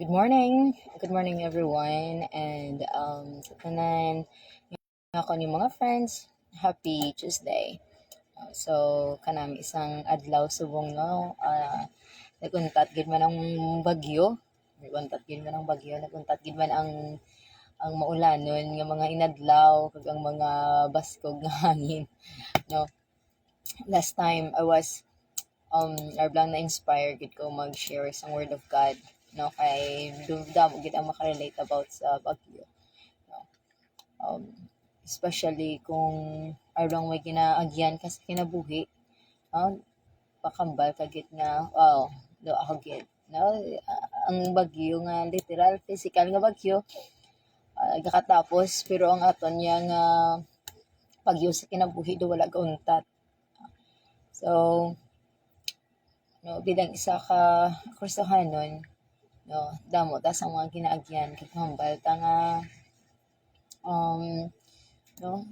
Good morning everyone, and sa tanan ako ni mga friends, happy Tuesday. So kanang isang adlaw subong no, naguntat gid man ang bagyo, naguntat gid man ang maulanon nga mga inadlaw kag ang mga baskog nga hangin no. Last time I was arblang na inspired gid ko mag-share sa word of God no, kay damo gid ang makarelate about sa bagyo no. um, Especially kung arblang may ginaagyan ka sa kinabuhi, pakambal kagit nga do ako gid no. Ang bagyo nga literal physical nga bagyo gakatapos, pero ang aton niya nga bagyo sa kinabuhi do wala gauntat. So no, bilang isa ka Kristohanon no, damo tas ang mga ginaagyan kay pakambal ta nga no,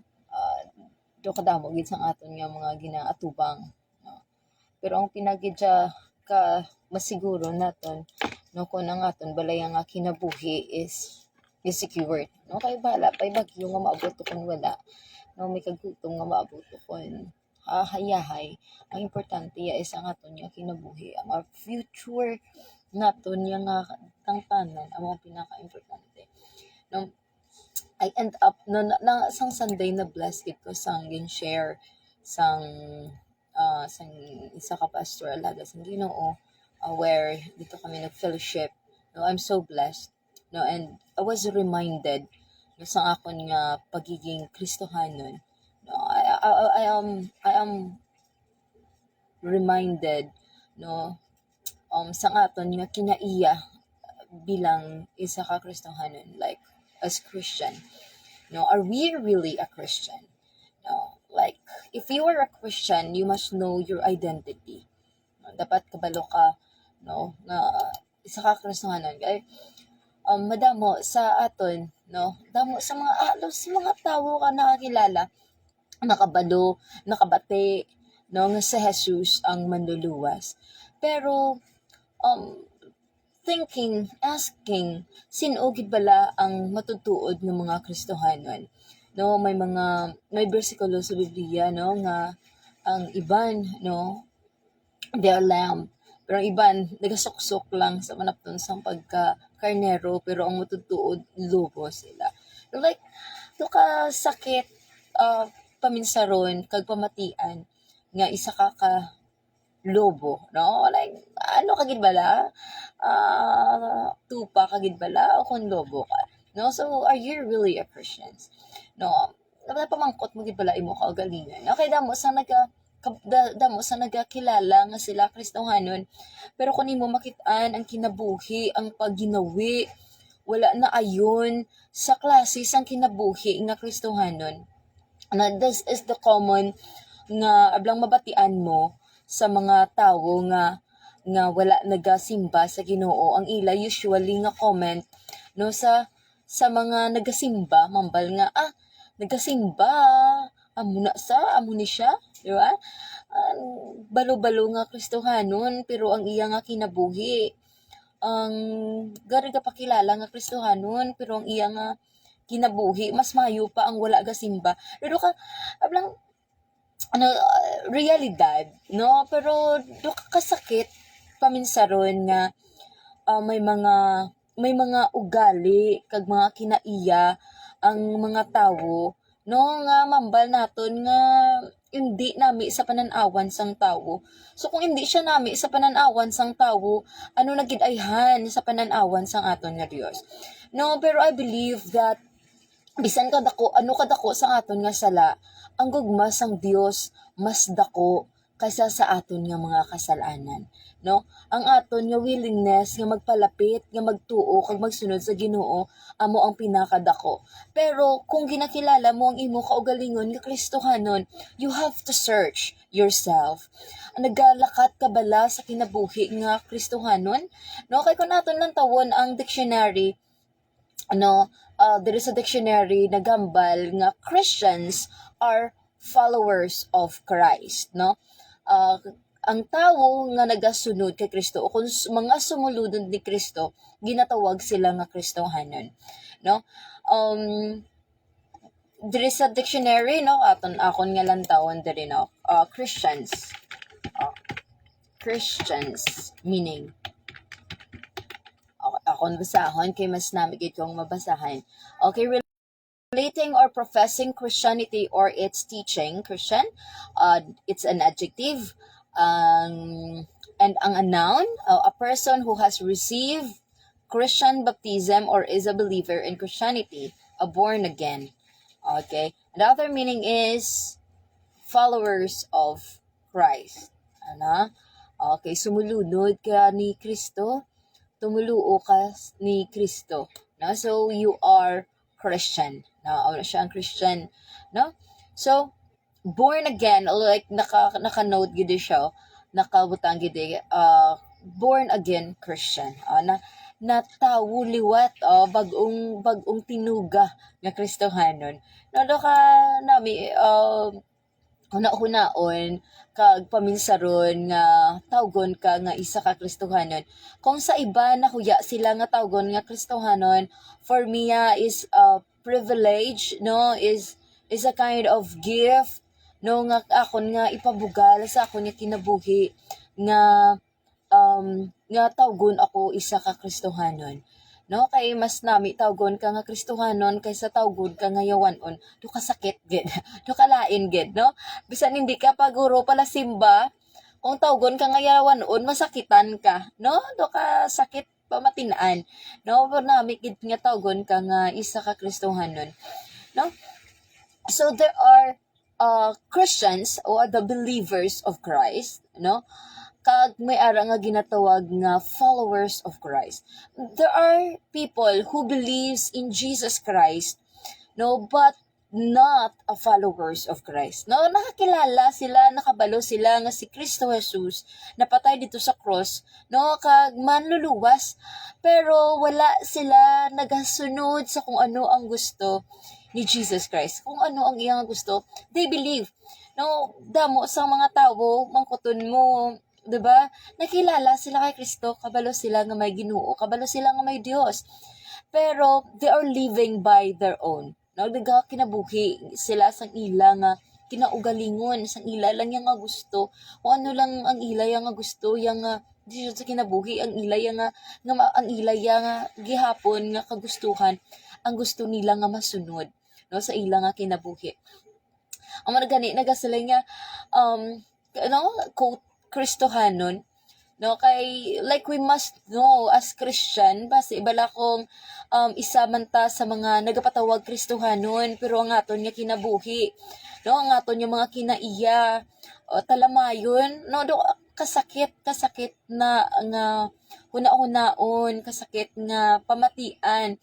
do kadamo gid sang aton nga mga ginaatubang no. Pero ang pinagidya ka masiguro naton no, kung ang aton balay nga kinabuhi is secured no, kay bahala pay bagyo nga maabot kung wala no, may kagutom nga maabot kon hayahay. Ang importante ya is ang aton nga kinabuhi, ang future naton nga tangtanan ang mga pinaka-importante no. I end up na sang Sunday na blessed gid ko sang gin-share sang sang isa ka pastor alaga sang Ginoo, where dito kami nag-fellowship no. I'm so blessed no, and I was reminded no, sa akon nga pagiging Kristohanon no. I am reminded no, sa aton nga kinaiya bilang isa ka Kristohanon, like as Christian no. Are we really a Christian no? Like if you are a Christian, you must know your identity no? Dapat kabalo ka no nga isa ka Kristohanon kay madamo sa aton no, damo sa mga halos sa mga tawo ka nakakilala nakabalo, nakabati no nga si Jesus ang manluluwas. Pero asking, sino gid bala ang matutuod ng mga Kristohanon no. May bersikulo sa Biblia no nga ang iban no, they are lamb, pero ang iban nagasuksok lang sa manapton sang pagka karnero, pero ang matutuod lobo sila. Like do ka sakit paminsaron kag pamatian nga isa ka lobo no, like ano kagid bala, tupa kagid bala o kung lobo ka no. So are you really a Christian no? Napamangkot mo gid bala imo kaugalingon okay, damo sa nagakilala nga sila Kristohanon, pero kung imo makit-an ang kinabuhi, ang pagginawi, wala na ayon sa klase sang kinabuhi nga Kristohanon na this is the common nga ablang mabatian mo sa mga tawo nga wala nagasimba sa Ginoo. Ang ila usually nga comment no sa mga nagasimba mambal nga nagasimba amo ni siya, di ba? Balo-balo nga Kristohanon, pero ang iya nga kinabuhi ang gari ka pakilala nga Kristohanon, pero ang iya nga kinabuhi mas mayo pa ang wala gasimba. Pero ka ablang realidad no, pero do ka kasakit paminsaron nga may mga ugali kag mga kinaiya ang mga tawo no nga mambal naton nga hindi nami sa pananawan sang tawo. So kung hindi siya nami sa pananawan sang tawo, ano na gid ayhan sa pananawan sang aton nga Dios no. Pero I believe that bisan kadako sa aton nga sala, ang gugma sang Dios mas dako kaysa sa aton nga mga kasalanan no. Ang aton nga willingness nga magpalapit, nga magtuo kag magsunod sa Ginoo amo ang pinakadako. Pero kung ginakilala mo ang imo kaugalingon nga Kristohanon, you have to search yourself. Nagalakat ka bala sa kinabuhi nga Kristohanon no. Kay kun naton lang tawon ang dictionary no, there is a dictionary na gambal nga Christians are followers of Christ no. ang tawo nga nagasunod kay Kristo o kung mga sumuludod ni Kristo ginatawag sila nga Kristohanon, no? Diri sa dictionary, no, aton akon nga lantawon diri, no, Christians, Christians meaning, akon basahon kay mas namigit kong mabasahan. Okay, relating or professing Christianity or its teaching. Christian, it's an adjective, and a noun, a person who has received Christian baptism or is a believer in Christianity, a born again. Okay, the other meaning is followers of Christ. Ano? Okay, sumulunod ka ni Kristo, tumuluo ka ni Kristo. No? So, you are Christian. No? Siya ang Christian. No? So, born again, like naka-note gid siya, nakabutang gid, born again Christian. Na tawo liwat, bagong tinuga nga Kristohanon. No, do ka nami huna-hunaon kag paminsaron nga tawgon ka nga isa ka Kristohanon. Kung sa iba nahuya sila nga tawgon nga Kristohanon, for me is a privilege, no, is a kind of gift, no, nga akon nga ipabugal sa akon nga kinabuhi nga nga tawgon ako isa ka Kristohanon. No, kay mas nami tawgon ka nga Kristohanon kaysa tawgon ka nga yawanon, do kasakit gid, do kalain gid, no? Bisan hindi ka paguro pala simba, kung tawgon ka nga yawanon, masakitan ka, no? Do ka sakit pamatinaan, no? Pero nami gid nga tawgon ka nga isa ka Kristohanon, no? So there are Christians or the believers of Christ, no? Kag may ara nga ginatawag nga followers of Christ. There are people who believes in Jesus Christ, no, but not a followers of Christ. No, nakakilala sila, nakabalo sila nga si Kristo Jesus napatay dito sa cross, no, kag manluluwas, pero wala sila nagasunod sa kung ano ang gusto ni Jesus Christ. Kung ano ang iyang gusto, they believe. No, damo sa mga tao, mangkuton mo, diba? Nakilala sila kay Kristo, kabalo sila nga may Ginoo, kabalo sila nga may Dios. Pero they are living by their own. No, daga kinabuhi sila sang ila nga kinaugalingon, sang ila lang yang nga gusto. O ano lang ang ila yang nga gusto, yang di sa kinabuhi ang ila yang nga ang ila yang gihapon nga kagustuhan, ang gusto nila nga masunod, no, sa ila nga kinabuhi. Ang mga gani nagasalay nga quote Kristohanon, no, kay like we must know as Christian base bala kong isa man ta sa mga nagapatawag Kristohanon pero ang aton nga kinabuhi, no, ang aton nga mga kinaiya o talamayon, no, do kasakit na nga huna-hunaon, kasakit nga pamatian,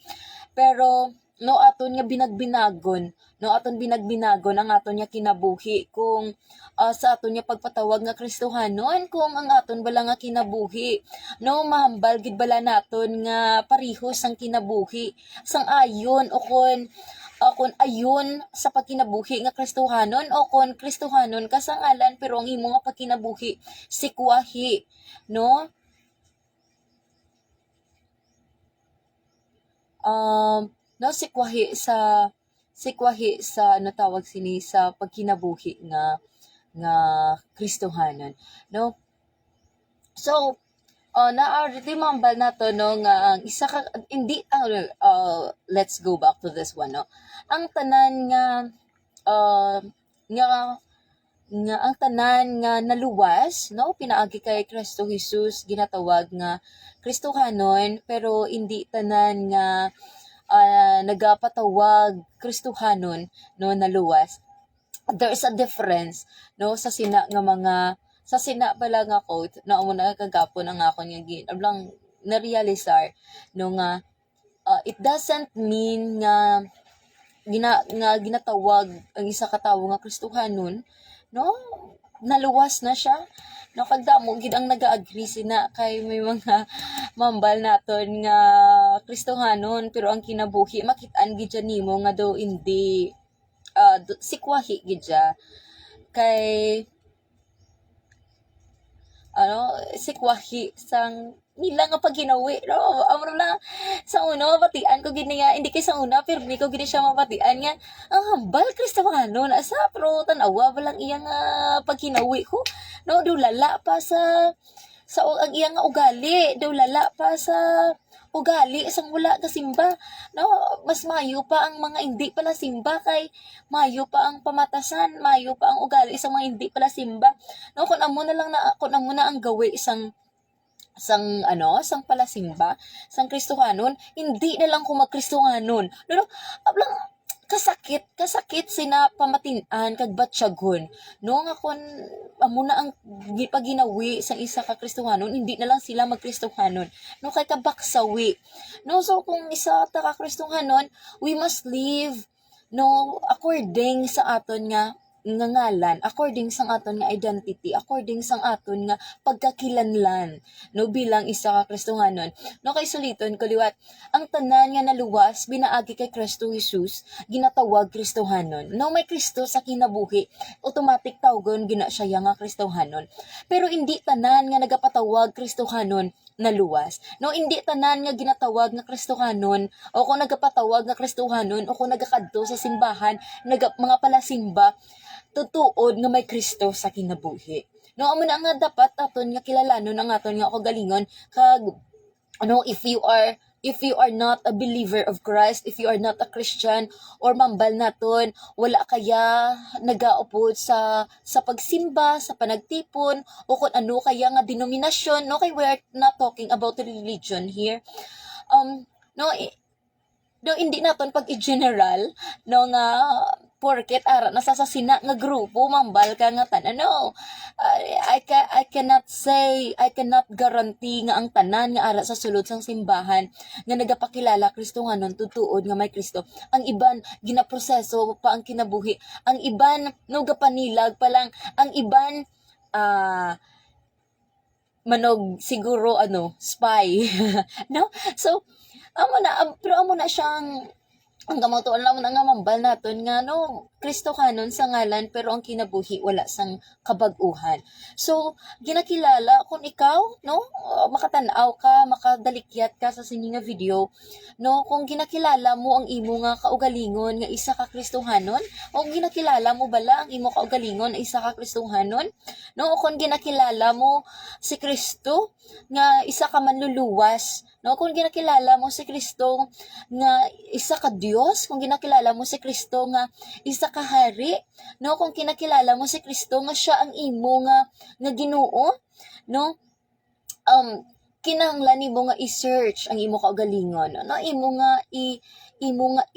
pero no aton nga binagbinagon, no, aton binagbinagon ang aton nga kinabuhi kung sa aton nga pagpatawag nga Kristohanon, kung ang aton bala nga kinabuhi, no, mahambal gid bala naton nga parehos ang kinabuhi sang ayon o kun ayon sa pagkinabuhi nga Kristohanon o kun Kristohanon kasangalan pero ang imo nga pagkinabuhi sikwahi, no, no, sikwahi sa ano tawag sini sa pagkinabuhi nga Kristohanon, no. So remember nato, no, nga ang isa ka hindi let's go back to this one, no. Ang tanan nga ang tanan nga naluwas, no, pinaagi kay Kristo Jesus ginatawag nga Kristohanon, pero hindi tanan nga nagapatawag Kristohanon, no, naluwas. There's a difference, no, sa sina pala nga quote na una kagapon ang ako nga ablang na-realizar, no, nga it doesn't mean nga ginatawag ang isa ka tawo nga Kristohanon, no, naluwas na siya, no, kagdamo gid ang naga-agree sina kay may mga mambal naton nga Kristohanon pero ang kinabuhi makit-an gid nimo nga do hindi sikwahi gid kay sikwahi sang nila nga paghinawi, no? Amro na sa una mapatian ko gini nga, hindi kay sa una pero di ko gini siya mapatian nga ang hambal Kristofano na sa pro tanawa balang iyang paghinawi ko, no? Dulala pa sa ang iyang nga ugali, dulala pa sa ugali isang wala ka simba, no? Mas mayo pa ang mga hindi pala simba kay mayo pa ang pamatasan, mayo pa ang ugali isang mga hindi pala simba, no? Kung amo na ang gawi sang palasimba, sang Kristohanon, hindi na lang ko magkristohanon. No, ablang kasakit sina pamatinan kag batsyagon. No nga kun amo na ang paginawi sa isa ka Kristohanon, hindi na lang sila magkristohanon. No kay kabaksawi. No so kung isa ta ka Kristohanon, we must live according sa aton nga ngalan, according sang aton nga identity, according sang aton nga pagkakilanlan, no bilang isa ka Kristohanon. No kay suliton kaliwat, ang tanan nga naluwas binaagi kay Kristo Jesus, ginatawag Kristohanon. No may Kristo sa kinabuhi, automatic tawgon gina siya nga Kristohanon. Pero hindi tanan nga nagapatawag Kristohanon na luwas. No, hindi tanan nga ginatawag nga Kristohanon o kung nagapatawag nga Kristohanon o kung nagakadto sa simbahan, mga palasimba, tutuod nga may Kristo sa kinabuhi. No, amo na nga dapat aton nga kilalanon ang aton nga kagalingon kag if you are not a believer of Christ, if you are not a Christian or mambal naton, wala kaya nagaupod sa pagsimba, sa panagtipon o kung ano kaya nga denominasyon, no kay we're not talking about religion here. Hindi naton pag i-general nga porket ara nasasasina nga grupo mambal ka nga tanan. I cannot guarantee nga ang tanan nga ara sa sulod sang simbahan nga nagapakilala Kristohanon tutuod nga may Kristo. Ang iban ginaproseso pa ang kinabuhi. Ang iban gapanilag pa lang. Ang iban manog siguro spy. No? So amo na siyang ang gamotoan lang na nga mambal naton nga Kristohanon sa ngalan pero ang kinabuhi wala sang kabag-uhan. So ginakilala kung ikaw makatanaw ka, makadalikyat ka sa sini nga video, kung ginakilala mo ang imo nga kaugalingon nga isa ka Kristohanon, o ginakilala mo bala ang imo kaugalingon nga isa ka Kristohanon, o kung ginakilala mo si Kristo nga isa ka manluluwas, kung ginakilala mo si Kristo nga isa ka Dios, kung ginakilala mo si Kristo nga isa ka hari, kung kinakilala mo si Kristo nga siya ang imo nga Ginoo, kinahanglan nimo nga i-search ang imo kaugalingon, imo nga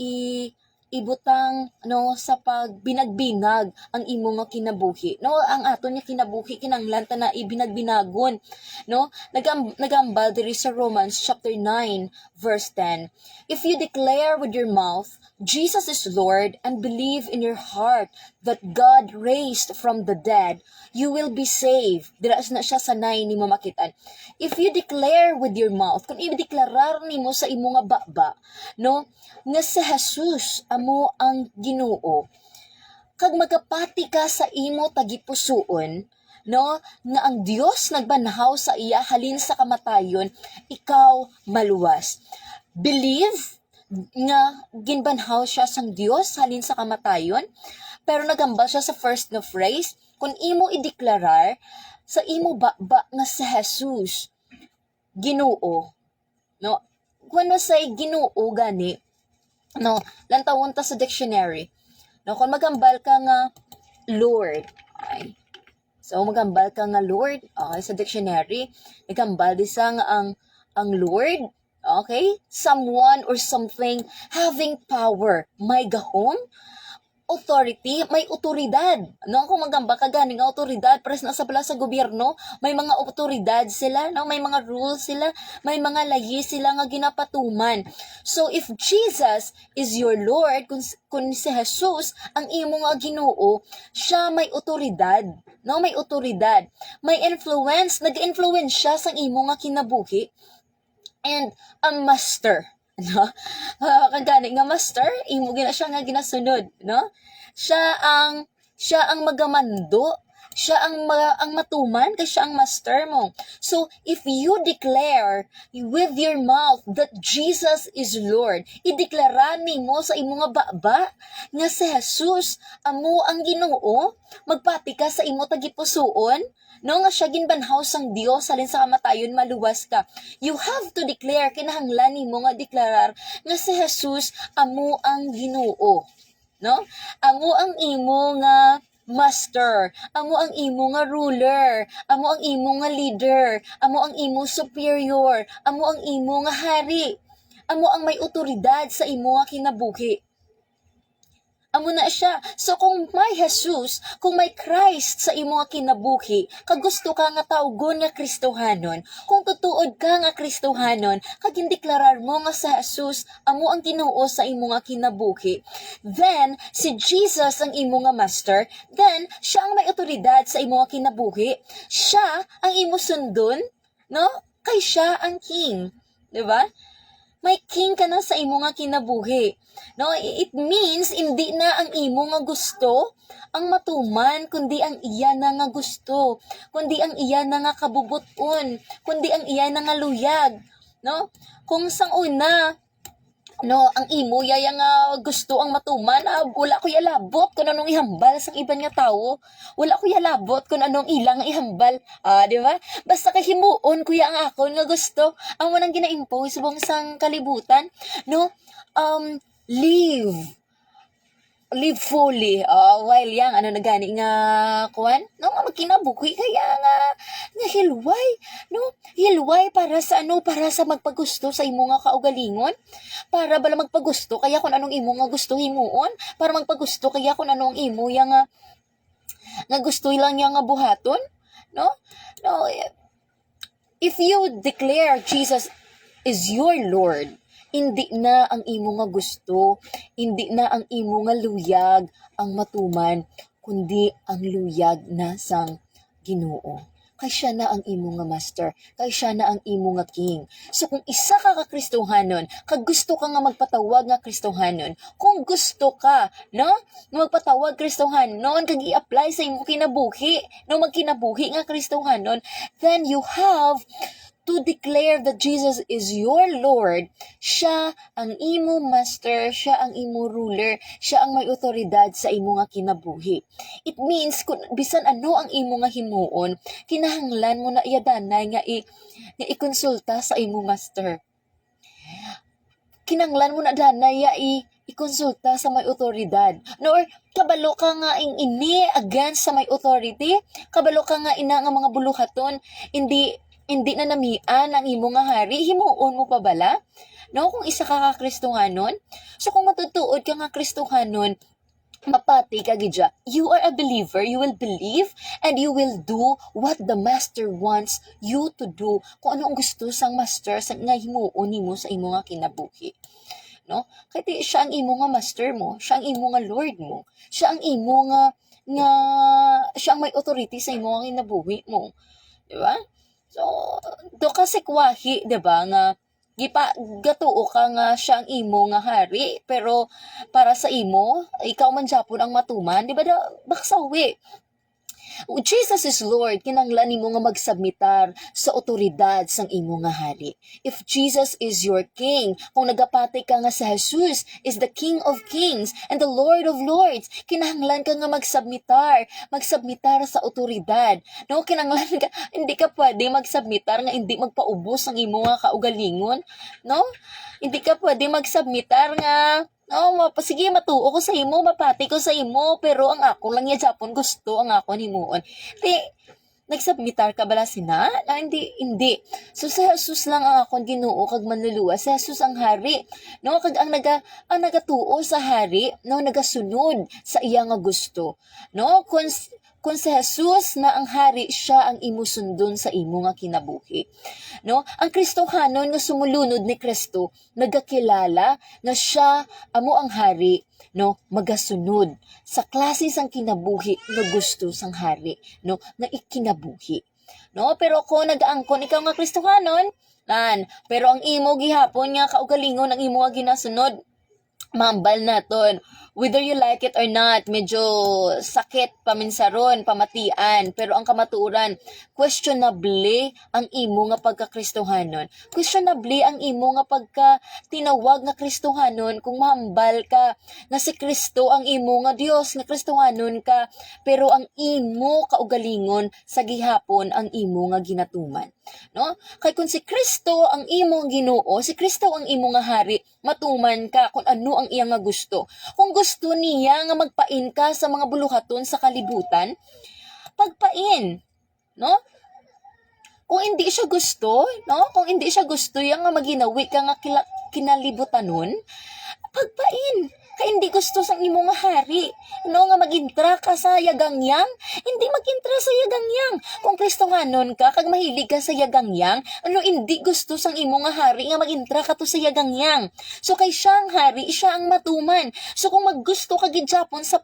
ibutang sa pagbinagbinag ang imo nga kinabuhi. Ang aton nga kinabuhi kinahanglan ta na ibinagbinagon. Nagambal diri sa Romans chapter 9 verse 10. If you declare with your mouth Jesus is Lord and believe in your heart that God raised from the dead, you will be saved. Diraas na siya sa 9 ni mamakitan. If you declare with your mouth, kung i-deklarar nimo sa imo nga baba, nga si Jesus amo ang Ginoo, kag magapati ka sa imo tagipusoon, nga ang Dios nagbanhaw sa iya halin sa kamatayon, ikaw maluwas. Believe nga ginbanhaw siya sang Dios halin sa kamatayon, pero nagambal siya sa first na phrase, kung imo ideklarar sa imo baba nga si Jesus Ginoo, kung say Ginoo gani, lantawon ta sa dictionary, kung magambal ka nga Lord, okay, so magambal ka nga Lord, okay, sa dictionary nagambal di sa nga ang Lord, okay, someone or something having power, may gahom, authority, may otoridad. Kung magamba ka ganing otoridad, pares na sa pala sa gobyerno, may mga otoridad sila, may mga rules sila, may mga lahi sila nga ginapatuman. So if Jesus is your Lord, kung si Jesus ang imo nga Ginoo, siya may otoridad. May otoridad. May influence, nag-influence siya sa imo nga kinabuhi. And a master, kagani nga master, imo gina siya nga ginasunod, siya ang magamando Siya ang matuman kay siya ang master mo. So, if you declare with your mouth that Jesus is Lord, ideklara nimo sa imong baba nga si Jesus amo ang Ginoo, magpati ka sa imo tagipusoon, no nga siya ginbanhaw sang Dios salin sa kamatayon maluwas ka. You have to declare, kinahanglan nimo nga deklarar nga si Jesus amo ang Ginoo, no? Amo ang imo nga master, amo ang imo nga ruler, amo ang imo nga leader, amo ang imo superior, amo ang imo nga hari, amo ang may otoridad sa imo nga kinabuhi. Amo na siya. So kung may Jesus, kung may Christ sa imo nga kinabuhi, kag gusto ka nga tawgon nga Kristohanon, kung tutuod ka nga Kristohanon, kag indeklarar mo nga sa Jesus amo ang Ginoo sa imo nga kinabuhi, then si Jesus ang imo nga master, then siya ang may otoridad sa imo nga kinabuhi, siya ang imo sundon, no? Kay siya ang king, di ba? May king ka na sa imo nga kinabuhi. No, it means hindi na ang imo nga gusto ang matuman, kundi ang iya na nga gusto, kundi ang iya na nga kabubuton, kundi ang iya na nga luyag, no? Kung sang una, no, ang imo yaya nga gusto ang matuman, wala ko yalabot kung anong ihambal sa iban nga tawo. Wala ko yalabot kung anong ilang ihambal. Di ba? Basta kay himuon kuya ang akon nga gusto. Amo nang gina-impose bang sang kalibutan, no? Live fully, while yang ano na gani nga kuan, no, nga magkinabuhi kaya nga hilway, no, hilway para sa ano, para sa magpagusto sa imo nga kaugalingon, para bala magpagusto kaya kung anong imo nga gusto himuon, para magpagusto kaya kung anong imo yang nga gusto lang yang nga buhaton, no, no, if you declare Jesus is your Lord, hindi na ang imo nga gusto, hindi na ang imo nga luyag ang matuman, kundi ang luyag na sang Ginoo. Kay siya na ang imo nga master, kay siya na ang imo nga king. So kung isa ka ka Kristohanon, kag gusto ka nga magpatawag nga Kristohanon, kung gusto ka, no, magpatawag Kristohanon, kag i-apply sa imo kinabuhi, no, magkinabuhi nga Kristohanon, then you have to declare that Jesus is your Lord. Siya ang imo master, siya ang imo ruler, siya ang may otoridad sa imo nga kinabuhi. It means, kung bisan ano ang imo nga himuon, kinahanglan mo na iyadanay nga ikonsulta sa imo master. Kinahanglan mo na danay ikonsulta sa may otoridad. No, or kabalo ka nga ini against sa may authority, kabalo ka nga ina nga mga buluhaton, hindi na namian ang imo nga hari, himuon mo pa bala? No, kung isa ka Kristohanon, so kung matutuod ka nga Kristohanon, mapati ka gidya, you are a believer, you will believe, and you will do what the master wants you to do. Kung ano ang gusto sang master, sa nga himuon nimo sa imo nga kinabuhi. No? Kaya siya ang imo nga master mo, siya ang imo nga Lord mo, siya ang imo nga siya ang may authority sa imo nga kinabuhi mo. Di ba? So, do kasi kwahi, 'di ba, nga gatuo ka nga siya ang imo nga hari, pero para sa imo, ikaw man japon ang matuman, 'di ba? Baksawi. Jesus is Lord, kinanglan nimo nga magsubmitar sa otoridad sang imo nga hari. If Jesus is your king, kung nagapati ka nga sa Jesus is the King of Kings and the Lord of Lords, kinahanglan ka nga magsubmitar sa otoridad. No, kinahanglan ka, hindi ka pwede magsubmitar nga hindi magpaubos ang imo nga kaugalingon, no? Hindi ka pwede magsubmitar nga sige, matuo ko sa imo, mapati ko sa imo, pero ang ako lang ya Japon gusto, ang ako ni Muon. Nagsubmitar ka bala sina? Hindi. So, sa Jesus lang ang akong Ginoo kag manluluwa. Sa Jesus ang hari. No, kag ang nagatuo sa hari, no, nagasunod sa iya nga gusto. No, kung si Jesus na ang hari, siya ang imo sundon sa imo nga kinabuhi. No, ang Kristohanon nga sumulunod ni Kristo, nagakilala nga siya amo ang hari, no, magasunod sa klase sang kinabuhi nga gusto sang hari, no, nga ikinabuhi. No, pero kung nagaangkon ikaw nga Kristohanon, pero ang imo gihapon nga kaugalingon ang imo nga ginasunod, mambal naton. Whether you like it or not, medyo sakit paminsaron, pamatian. Pero ang kamatuoran, questionably ang imo nga pagkakristohanon. Questionably ang imo nga pagka tinawag nga kristohanon kung mahambal ka nga si Kristo ang imo nga Dios nga kristohanon ka, pero ang imo kaugalingon sa gihapon ang imo nga ginatuman. No? Kay kung si Kristo ang imo nga Ginoo, si Kristo ang imo nga hari, matuman ka kung ano ang iya nga gusto. Kung gusto niya nga magpain ka sa mga buluhaton sa kalibutan, pagpain, no? Kung hindi siya gusto, no? Kung hindi siya gusto yang nga maginawi ka nga kinalibutanon, pagpain. Kaya hindi gusto sang imo nga hari. No, nga magintra ka sa yagangyang, hindi magintra sa yagangyang. Kung kristohanon ka, kag mahilig ka sa yagangyang, hindi gusto sang imo nga hari nga magintra ka to sa yagangyang. So kay siya ang hari, siya ang matuman. So kung maggusto ka gidyapon sa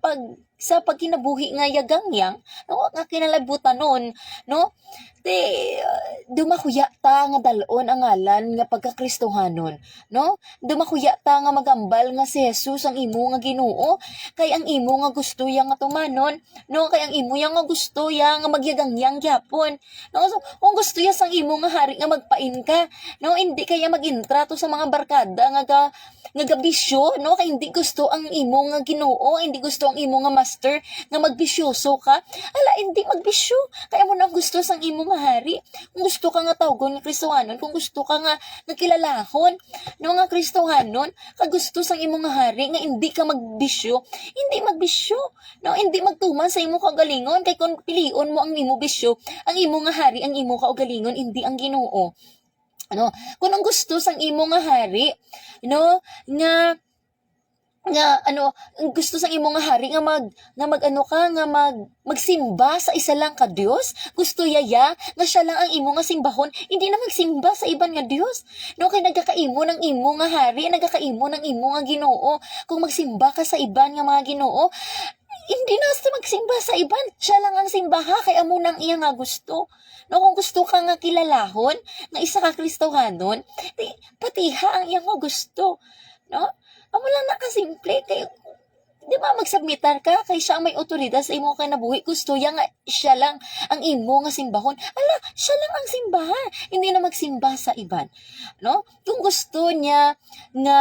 pagkinabuhi nga yagangyang, no, nga kinalabutan nun, no, dumakuya ta nga dalon ang ngalan nga pagkakristohanon, no? Dumakuya ta nga magambal nga si Jesus ang imo nga Ginoo, kay ang imo nga gusto yang nga tumanon, no? Kay ang imo yang nga gusto yang nga magyagangyang gyapon, no? So, kung gusto ya sang imo nga hari nga magpain ka, no? Hindi kaya magintrato sa mga barkada nga gabisyo, no? Kay hindi gusto ang imo nga Ginoo, hindi gusto ang imo nga master nga magbisyoso ka. Ala, hindi magbisyo. Kaya mo na gusto sang imo nga hari. Kung gusto ka nga tawgon ni Kristohanon, kung gusto ka nga nagkilalahon, no nga Kristohanon, kag gusto sang imo nga hari nga hindi ka magbisyo, hindi magbisyo. No, hindi magtuman sa imo kaugalingon, kay kung pilion mo ang imo bisyo, ang imo nga hari, ang imo kaugalingon, hindi ang Ginoo. Ano, kung ang gusto sang imo nga hari, no, nga gusto sang imo nga hari nga magsimba sa isa lang ka Dios, gusto yaya nga siya lang ang imo nga simbahon, hindi na magsimba sa iban nga Dios, no? Kay nagkakaimo ng imo nga hari, nagkakaimo ng imo nga Ginoo. Kung magsimba ka sa iban nga mga Ginoo, hindi na sa magsimba sa iban, siya lang ang simbaha, kay amo nang iya nga gusto. No, kung gusto ka nga kilalahon nga isa ka Kristohanon, patiha ang iya nga gusto, no? Amo lang nakasimple, kay di ba magsubmitar ka kay siya ang may otoridad sa imo kinabuhi, gusto ya nga siya lang ang imo nga simbahon. Ala, siya lang ang simbaha, hindi na magsimba sa iban, no? Kung gusto niya nga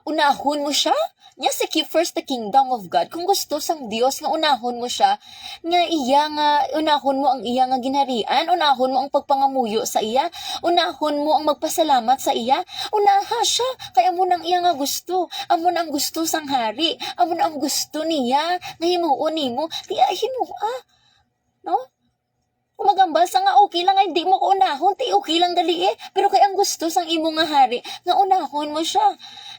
unahon mo siya, niya seek first the kingdom of God. Kung gusto sang Dios nga unahon mo siya, nga iya nga unahon mo ang iya nga ginharian, unahon mo ang pagpangamuyo sa iya, unahon mo ang magpasalamat sa iya, unaha siya, kay amo nang iya nga gusto, amo nang gusto sang hari, amo nang gusto niya, nga himuon nimo, tiya hinua, no? Kung magambal sa nga okay lang, hindi mo ko unahon, ti okay lang gali pero kay ang gusto sang imo nga hari, nga unahon mo siya,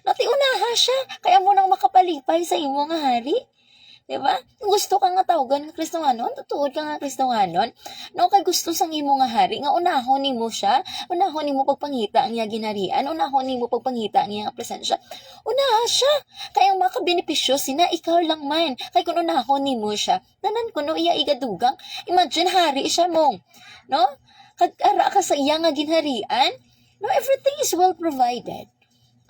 natiunaha siya, kaya mo nang makapalipay sa imo nga hari. Diba? Kung gusto ka nga tawgan nga Kristohanon, tutuod ka nga Kristohanon, no, kay gusto sang imo nga hari, nga unahon nimo siya, unahon nimo pagpangita ang iya ginharian, unahon nimo pagpangita ang iya presensya, unaha siya, kaya ang makabenepisyo sina ikaw lang man, kay kung unahon nimo siya, tanan kuno iya igadugang, imagine hari siya mong, no, kag ara ka sa iya nga ginharian, no, everything is well provided.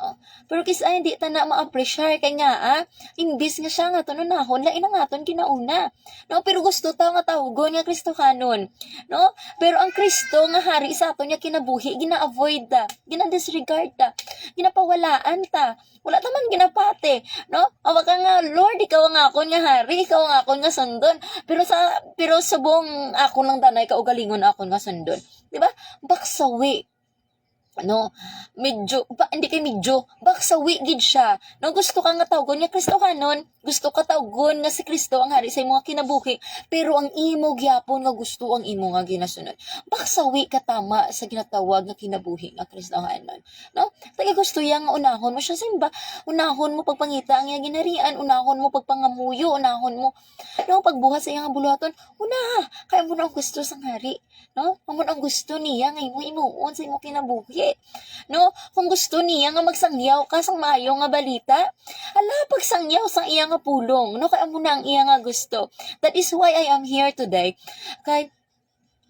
Oh. Pero kisa hindi ta na ma-appreciate kay nga imbis nga siya nga tununahon lain nga aton kinauna, no? Pero gusto ta nga tawgon nga Kristohanon, no? Pero ang Kristo nga hari sa aton nga kinabuhi gina-avoid ta, gina-disregard ta, ginapawalaan ta, wala ta man ginapate, no? Awa ka nga Lord, ikaw ang akon nga hari, ikaw ang akon nga sundon, pero subong ako lang danay kaugalingon akon nga sundon, di ba? Baksawi, no, hindi kay medyo baksawi gid siya, no? Gusto ka nga tawgon nga Kristohanon, gusto ka tawgon nga si Kristo ang hari sa imong kinabuhi, pero ang imo gyapon nga gusto ang imo nga ginasunod, baksawi ka tama sa ginatawag nga kinabuhi nga Kristohanon, no? Taga gusto ya nga unahon mo siya simba, unahon mo pagpangita ang iyang ginharian, unahon mo pagpangamuyo, unahon mo, no, pagbuhat sa iyang buluhaton, unaha kay mo na ang gusto sang hari, no? Amo ang gusto niya nga imuon sa imong kinabuhi, no? Kung gusto niya nga magsangyaw ka sang maayo nga balita, ala pagsangyaw sang iya nga pulong, no? Kay amo na ang iya nga gusto. That is why I am here today. Kay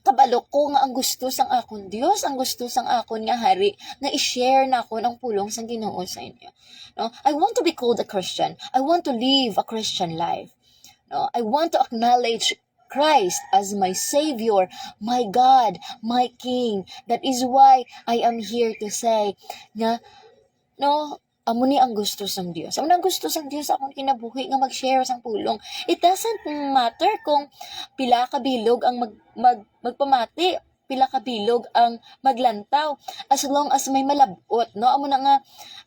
kabalo ko nga ang gusto sang akon Dios, ang gusto sang akon nga hari nga i-share na ako ang pulong sang Ginoo sa inyo. No, I want to be called a Christian. I want to live a Christian life. No, I want to acknowledge Christ as my Savior, my God, my King. That is why I am here to say nga, no, amo ni ang gusto sang Dios. Amo ang gusto sang Dios akong kinabuhi nga mag-share sang pulong. It doesn't matter kung pila ka bilog ang magpamati, pila ka bilog ang maglantaw, as long as may malabot, no, amo na nga,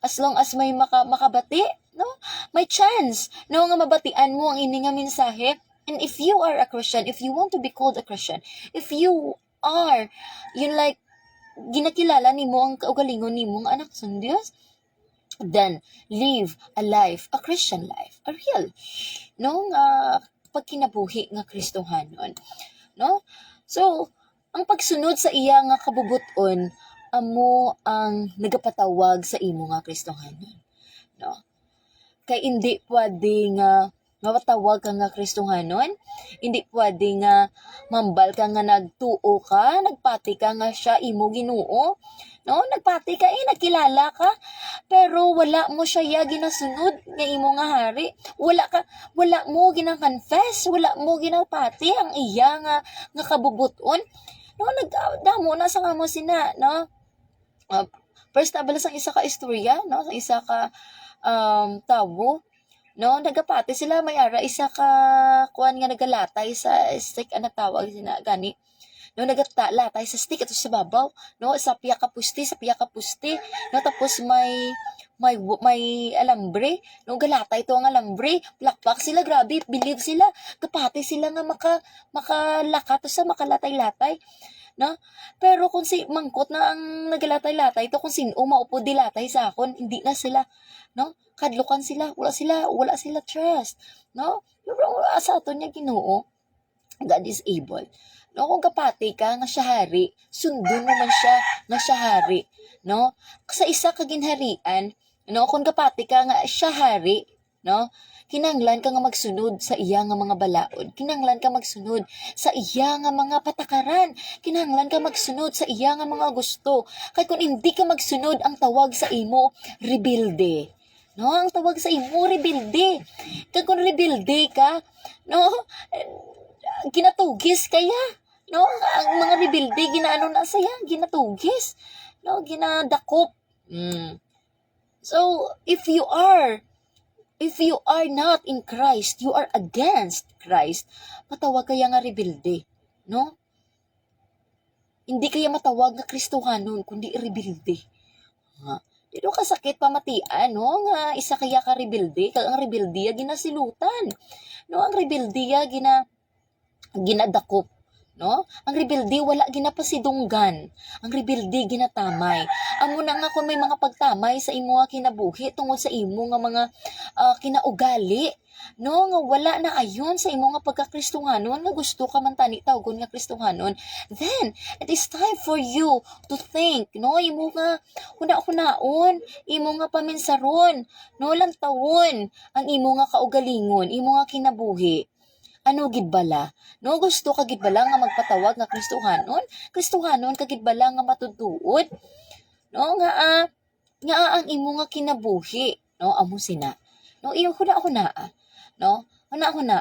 as long as may makabati, no, may chance, no, nga mabatian mo ang ini nga mensahe. And if you are a Christian, if you want to be called a Christian, if you are, yun like, ginakilala nimo ang kaugalingon nimo nga anak sang Dios, then live a life, a Christian life, a real, no, nga pagkinabuhi nga Kristohanon, no? So, ang pagsunod sa iya nga kabubuton, amo ang nagapatawag sa imo nga Kristohanon, no? Kay hindi pwede nga mapatawag ka nga Kristohanon, hindi pwede nga mambal ka nga nagtuo ka, nagpati ka nga siya imo Ginoo, no? Nagpati ka nagkilala ka, pero wala mo siya ginasunod nga imo nga hari. Wala mo gina-confess, wala mo ginapati ang iya nga kabubuton. No, nagdamo na sa kamo sina, no? First tabala sang isa ka istorya, no? Sa isa ka tawo, no, nagapati sila may ara isa ka kuan nga nagalatay sa stick ana tawag sina gani, no, nagatalatay sa stick ato sa babaw, no, sa piya ka pusti, no, tapos may alambre, no, galatay to ang alambre, plakpak sila, grabe, believe sila, kapati sila nga makalakat to sa makalatay-latay, no, pero kung si mangkot na ang nagalatay-latay to, kung sino maupo dilatay sa akon, hindi na sila, no, kadlukan sila, wala sila trust, no, pero sa ato niya Ginoo, God is able, no, kung kapati ka nga siya hari, sundon mo man siya nga siya hari, no, sa isa ka ginharian, no, kung kapati ka nga siya hari, no, kinanglan ka nga magsunod sa iya nga mga balaod, kinanglan ka magsunod sa iya nga mga patakaran, kinanglan ka magsunod sa iya nga mga gusto, kay kung hindi ka magsunod, ang tawag sa imo, rebelde, no, ang tawag sa imo, rebelde, kay kung rebelde ka, no, ginatugis kaya, no, ang mga rebelde, ginaano na saya, ginatugis, no, ginadakop, so, if you are not in Christ, you are against Christ, matawag kaya nga rebelde, no? Hindi kaya matawag nga Kristohanon, kundi rebelde. Dito kasakit pamatian, no? Nga isa kaya ka rebelde, kag ang rebeldiya ginasilutan, no? Ang rebeldiya ginadakop, no? Ang rebelde wala ginapasidunggan. Ang rebelde ginatamay. Amo na nga kung may mga pagtamay sa imo nga kinabuhi tungod sa imo nga mga kinaugali, no, nga wala na ayon sa imo nga pagkakristohanon, nga gusto ka man tani tawgon nga kristohanon, then it is time for you to think, no, imo nga huna-hunaon, imo nga paminsaron, no, lantawon ang imo nga kaugalingon, imo nga kinabuhi. Ano gid bala? No, gusto ka gid bala nga magpatawag nga kristohanon? Kristohanon ka gid bala nga matutuod? No, nga ang imo nga kinabuhi, no, amo sina. No, iyo huna-huna, no? Huna-huna,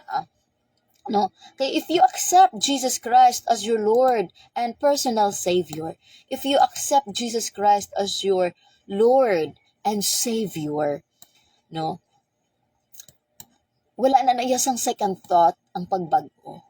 no? Kay if you accept Jesus Christ as your Lord and personal Savior, if you accept Jesus Christ as your Lord and Savior, no? Wala na naiyasang second thought ang pagbago,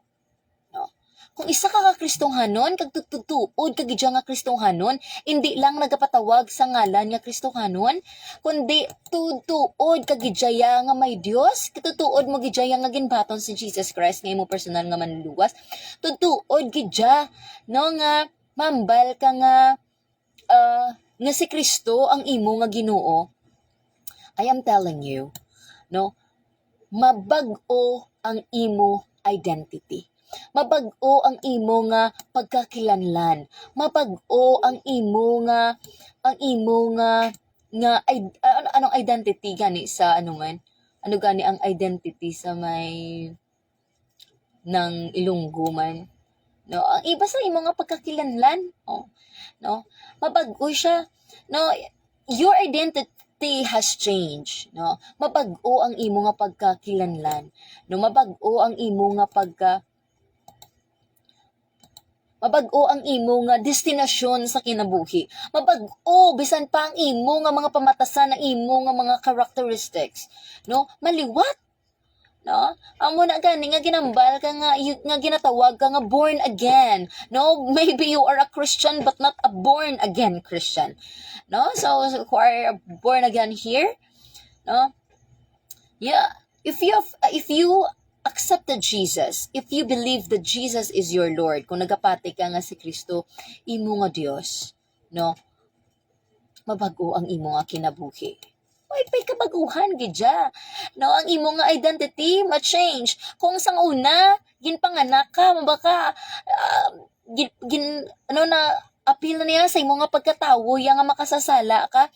no? Kung isa ka Kristohanon, kag tutuod kag gidya nga Kristohanon, hindi lang nagapatawag sa ngalan nga Kristohanon, kundi tutuod kag gidya nga may Dios, tutuod mo gidya nga ginbaton si Jesus Christ nga imo personal nga manluwas, tutuod gidya, no, nga mambal ka nga si Kristo ang imo nga Ginoo. I am telling you, no, mabag-o ang imo identity. Mabag-o ang imo nga pagkakilanlan. Mabag-o ang imo nga anong identity gani sa ano man? Ano gani ang identity sa may ng Ilonggo man? no? Ang iba sa imo nga pagkakilanlan, no? Mabag-o siya, no? Your identity has changed, no? Mabag-o ang imo nga pagkakilanlan, no? Mabag-o ang imo nga mabag-o ang imo nga destinasyon sa kinabuhi. Mabag-o bisan pa ang imo nga mga pamatasan ng imo nga mga characteristics, no? Maliwat, no? Amo na gani nga ginambal ka nga ginatawag ka nga born again, no? Maybe you are a Christian but not a born again Christian, no? So who are born again here, no? Yeah, if you accepted Jesus, if you believe that Jesus is your Lord, kung nagapati ka nga si Kristo imo nga Dios, no? Mabago ang imo nga kinabuhi. Pay kabaguhan gidya. No, ang imo nga identity ma-change. Kung sang una ginpanganak ka, mabaka apil na niya sa imo nga pagkatawo, ya nga makasasala ka.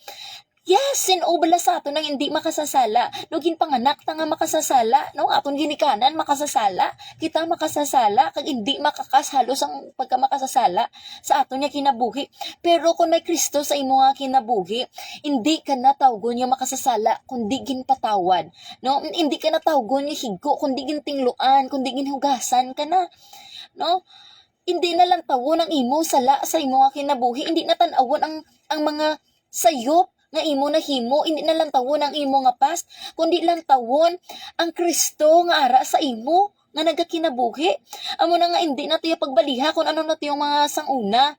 Yes, sinobala sa aton nang hindi makasasala. No, ginpanganak ta nga makasasala. No, aton ginikanan makasasala. Kita makasasala kag hindi makakas halos ang pagka makasasala sa aton nga kinabuhi. Pero kung may Kristo sa imo nga kinabuhi, hindi ka na tawgon nga makasasala kundi ginpatawad. No, hindi ka na tawgon nga higko kundi gintingluan, kundi ginhugasan ka na. No? Hindi na lang tawon ang imo sala sa imo nga kinabuhi, hindi na tan-awon ang mga sayop nga imo nahimo, hindi na lang tawon ang imo nga past, kundi lang tawon ang Kristo nga ara sa imo nga nagakinabuhi. Amo na nga hindi na tiya pagbaliha kung ano na tiyo mga sanguna,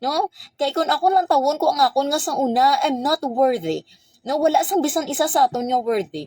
no? Kay kung ako lang tawon ko ang akon nga sanguna, I'm not worthy. No, wala sang bisan isa sa aton nga worthy.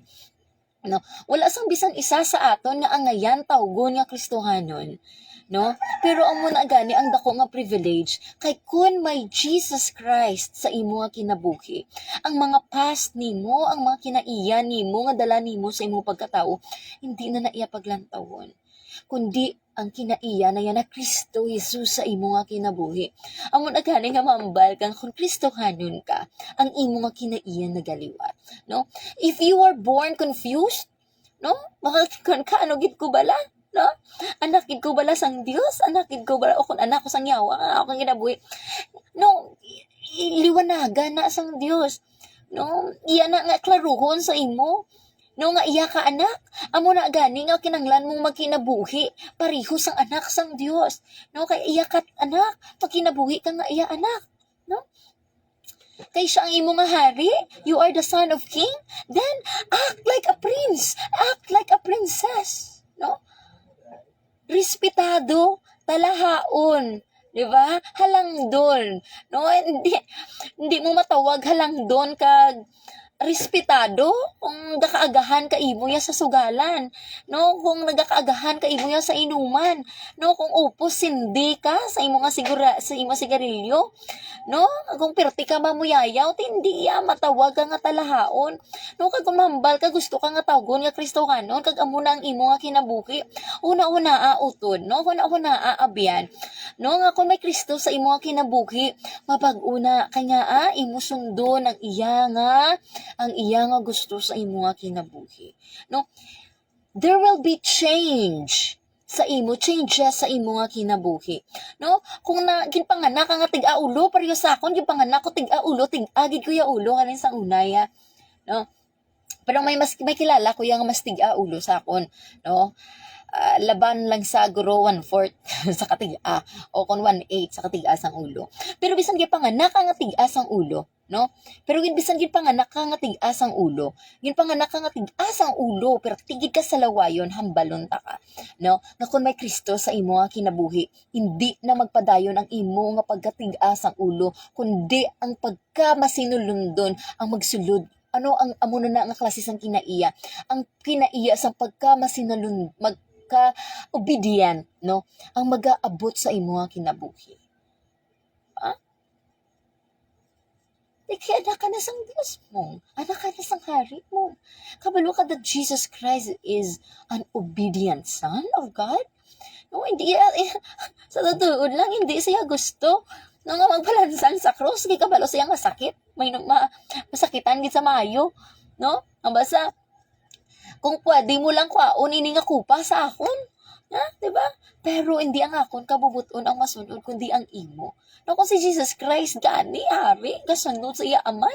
No, wala sang bisan isa sa aton nga angayan tawgon nga Kristohanon. No? Pero amo na gani ang dako nga privilege kay kun may Jesus Christ sa imo nga kinabuhi, ang mga past nimo, ang mga kinaiya nimo nga dala nimo sa imo pagkatao, hindi na naiya paglantawon. Kundi ang kinaiya na yan na Kristo Jesus sa imo nga kinabuhi. Amo na gani nga mambal kang kung Kristohanon ka, ang imo nga kinaiya nagaliwat. No? If you are born confused, no? Makakikon ka, ano gid ko bala? No? Anakid ko bala sang Dios, anakid ko bala o kung anak ko sang yawa, ako ang ginabuhi. No, liwanaga na sang Dios. No, iya na nga klaruhon sa imo. No, nga iya ka anak, amo na gani nga kinanglan mong magkinabuhi, pareho sang anak sang Dios. No, kay iya ka anak, pagkinabuhi ka nga iya anak. No? Kay siya ang imo nga hari, you are the son of king, then act like a prince, act like a princess. No? Respetado, talahaon, 'di ba? Halangdon. No, hindi mo matawag halangdon kag respetado kung nagakaagahan ka imo ya sa sugalan, no? Kung nagakaagahan ka imo ya sa inuman, no? Kung upos sindi ka sa imo nga sa imo sigarilyo, no? Kung perti ka mamuyayaw, hindi ya matawag ka nga talahaon. No, kag kung mambal ka gusto ka nga tawgon nga Kristohanon, kag amo na ang imo nga kinabuhi, una-una utod, no? Una-una aabyan, no? Nga kung may Kristo sa imo nga kinabuhi, mapag-una kanya imo sundon ang iya nga gusto sa imo nga kinabuhi. No? There will be changes sa imo nga kinabuhi. No? Kung ginpanganak ka nga tig-aulo, pareho sa akon, ginpanganak ko tig-aulo, tig-agid ko ya ulo, kanin sa unaya. No? Pero may kilala ko yung mas tig-aulo sa akon. No? Laban lang sa guro 1/4 sa katiga o kung 1/8 sa katiga sang ulo. Pero bisan gyud panganak nga tiga sang ulo, no? Pero bisan gyud panganak nga tiga sang ulo. Gyud panganak nga tiga sang ulo pero tigid ka sa lawayon hambalon ta ka, no? Nga kun may Kristo sa imo nga kinabuhi, hindi na magpadayon ang imo nga pagkatiga sang ulo, kundi ang pagkamasinulundon ang magsulod ano ang amo na nga klase sang kinaiya, ang kinaiya sang pagkamasinulund obedient, no? Ang mag-aabot sa imo nga kinabuhi. Kaya anak ka na sang Diyos mo. Anak ka na sang hari mo. Kabalo ka that Jesus Christ is an obedient son of God? No, hindi sa totoo lang, hindi siya gusto no nga magbalansan sa cross. Kaya kabalo siya nga sakit. May masakitan gid sa maayo. No? Ang basa, kung pwede mo lang kwaon ini nga kupa sa akon, Diba? Pero hindi ang akon kabubuton ang masunod, kundi ang imo. No, kung si Jesus Christ, gani, hari, kasunod sa iya amay.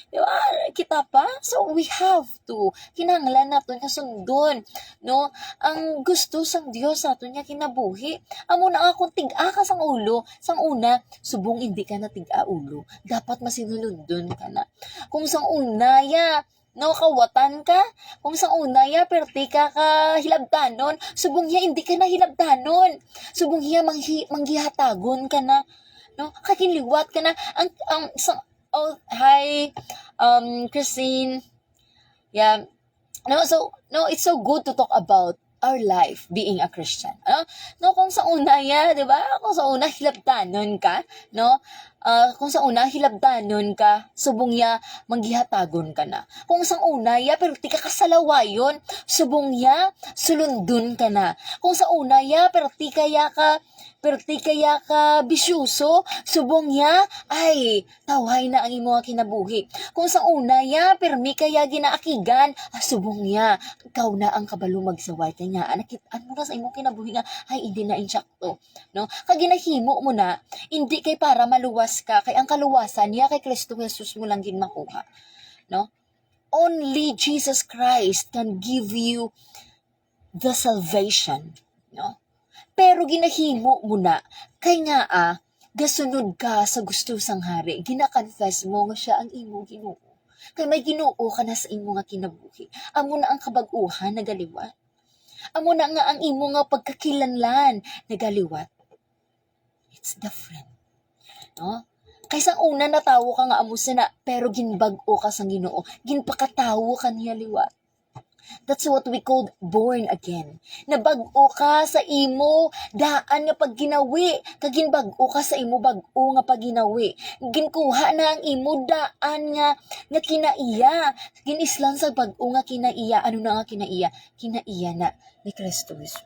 Diba? Kita pa? So, we have to. Kinahanglan natin kasundon. No? Ang gusto sang Dios sa aton niya kinabuhi. Amo na akong tiga ka sang ulo. Sang una, subong hindi ka na tiga ulo. Dapat masinulundon ka na. Kung sang una, no, kawatan ka. Kung sa una perti ka hilabtanon, subong hindi ka na hilabtanon. Subong manggihatagon ka na. No, kakinliwat ka na. Hi, Christine. Yeah. No, it's so good to talk about our life being a Christian. No, kung sa una di ba? Kung sa una hilabtanon ka, no? Kung sa una hilabtanon ka, subong manggihatagon ka na. Kung sa una pero ti ka kasalawayon, subong sulundon ka na. Kung sa una pero ti kaya ka bisyuso, subong ay tawhay na ang imo kinabuhi. Kung sa una permi kaya ginaakigan, subong ikaw na ang kabalo magsaway kanya. Anakitaan mo na sa imong kinabuhi nga, ay hindi na insyakto. No? Kaginahimo mo na, hindi kay para maluwas ka, kay ang kaluwasan kay Kristo Jesus mo lang makuha. No? Only Jesus Christ can give you the salvation. No? Pero ginahimo mo na, kay nga gasunod ka sa gusto sang hari, ginakonfess mo nga siya ang imo Ginoo. Kay may Ginoo ka na sa imo nga kinabuhi. Amo na ang kabag-uhan nagaliwat. Amo na nga ang imo nga pagkakilanlan nagaliwat. It's different. No? Kaysa una natawo ka nga amo na, pero ginbag-o ka sang Ginoo. Ginpakatawo ka niya liwat. That's what we call born again. Nabag-o ka sa imo daan nga pagginawi, kaginbag-o ka sa imo bag-o nga pagginawi. Ginkuha na ang imo daan nga kinaiya. Ginislan sa bag-o nga kinaiya. Ano na nga kinaiya? Kinaiya na ni Kristo Jesus.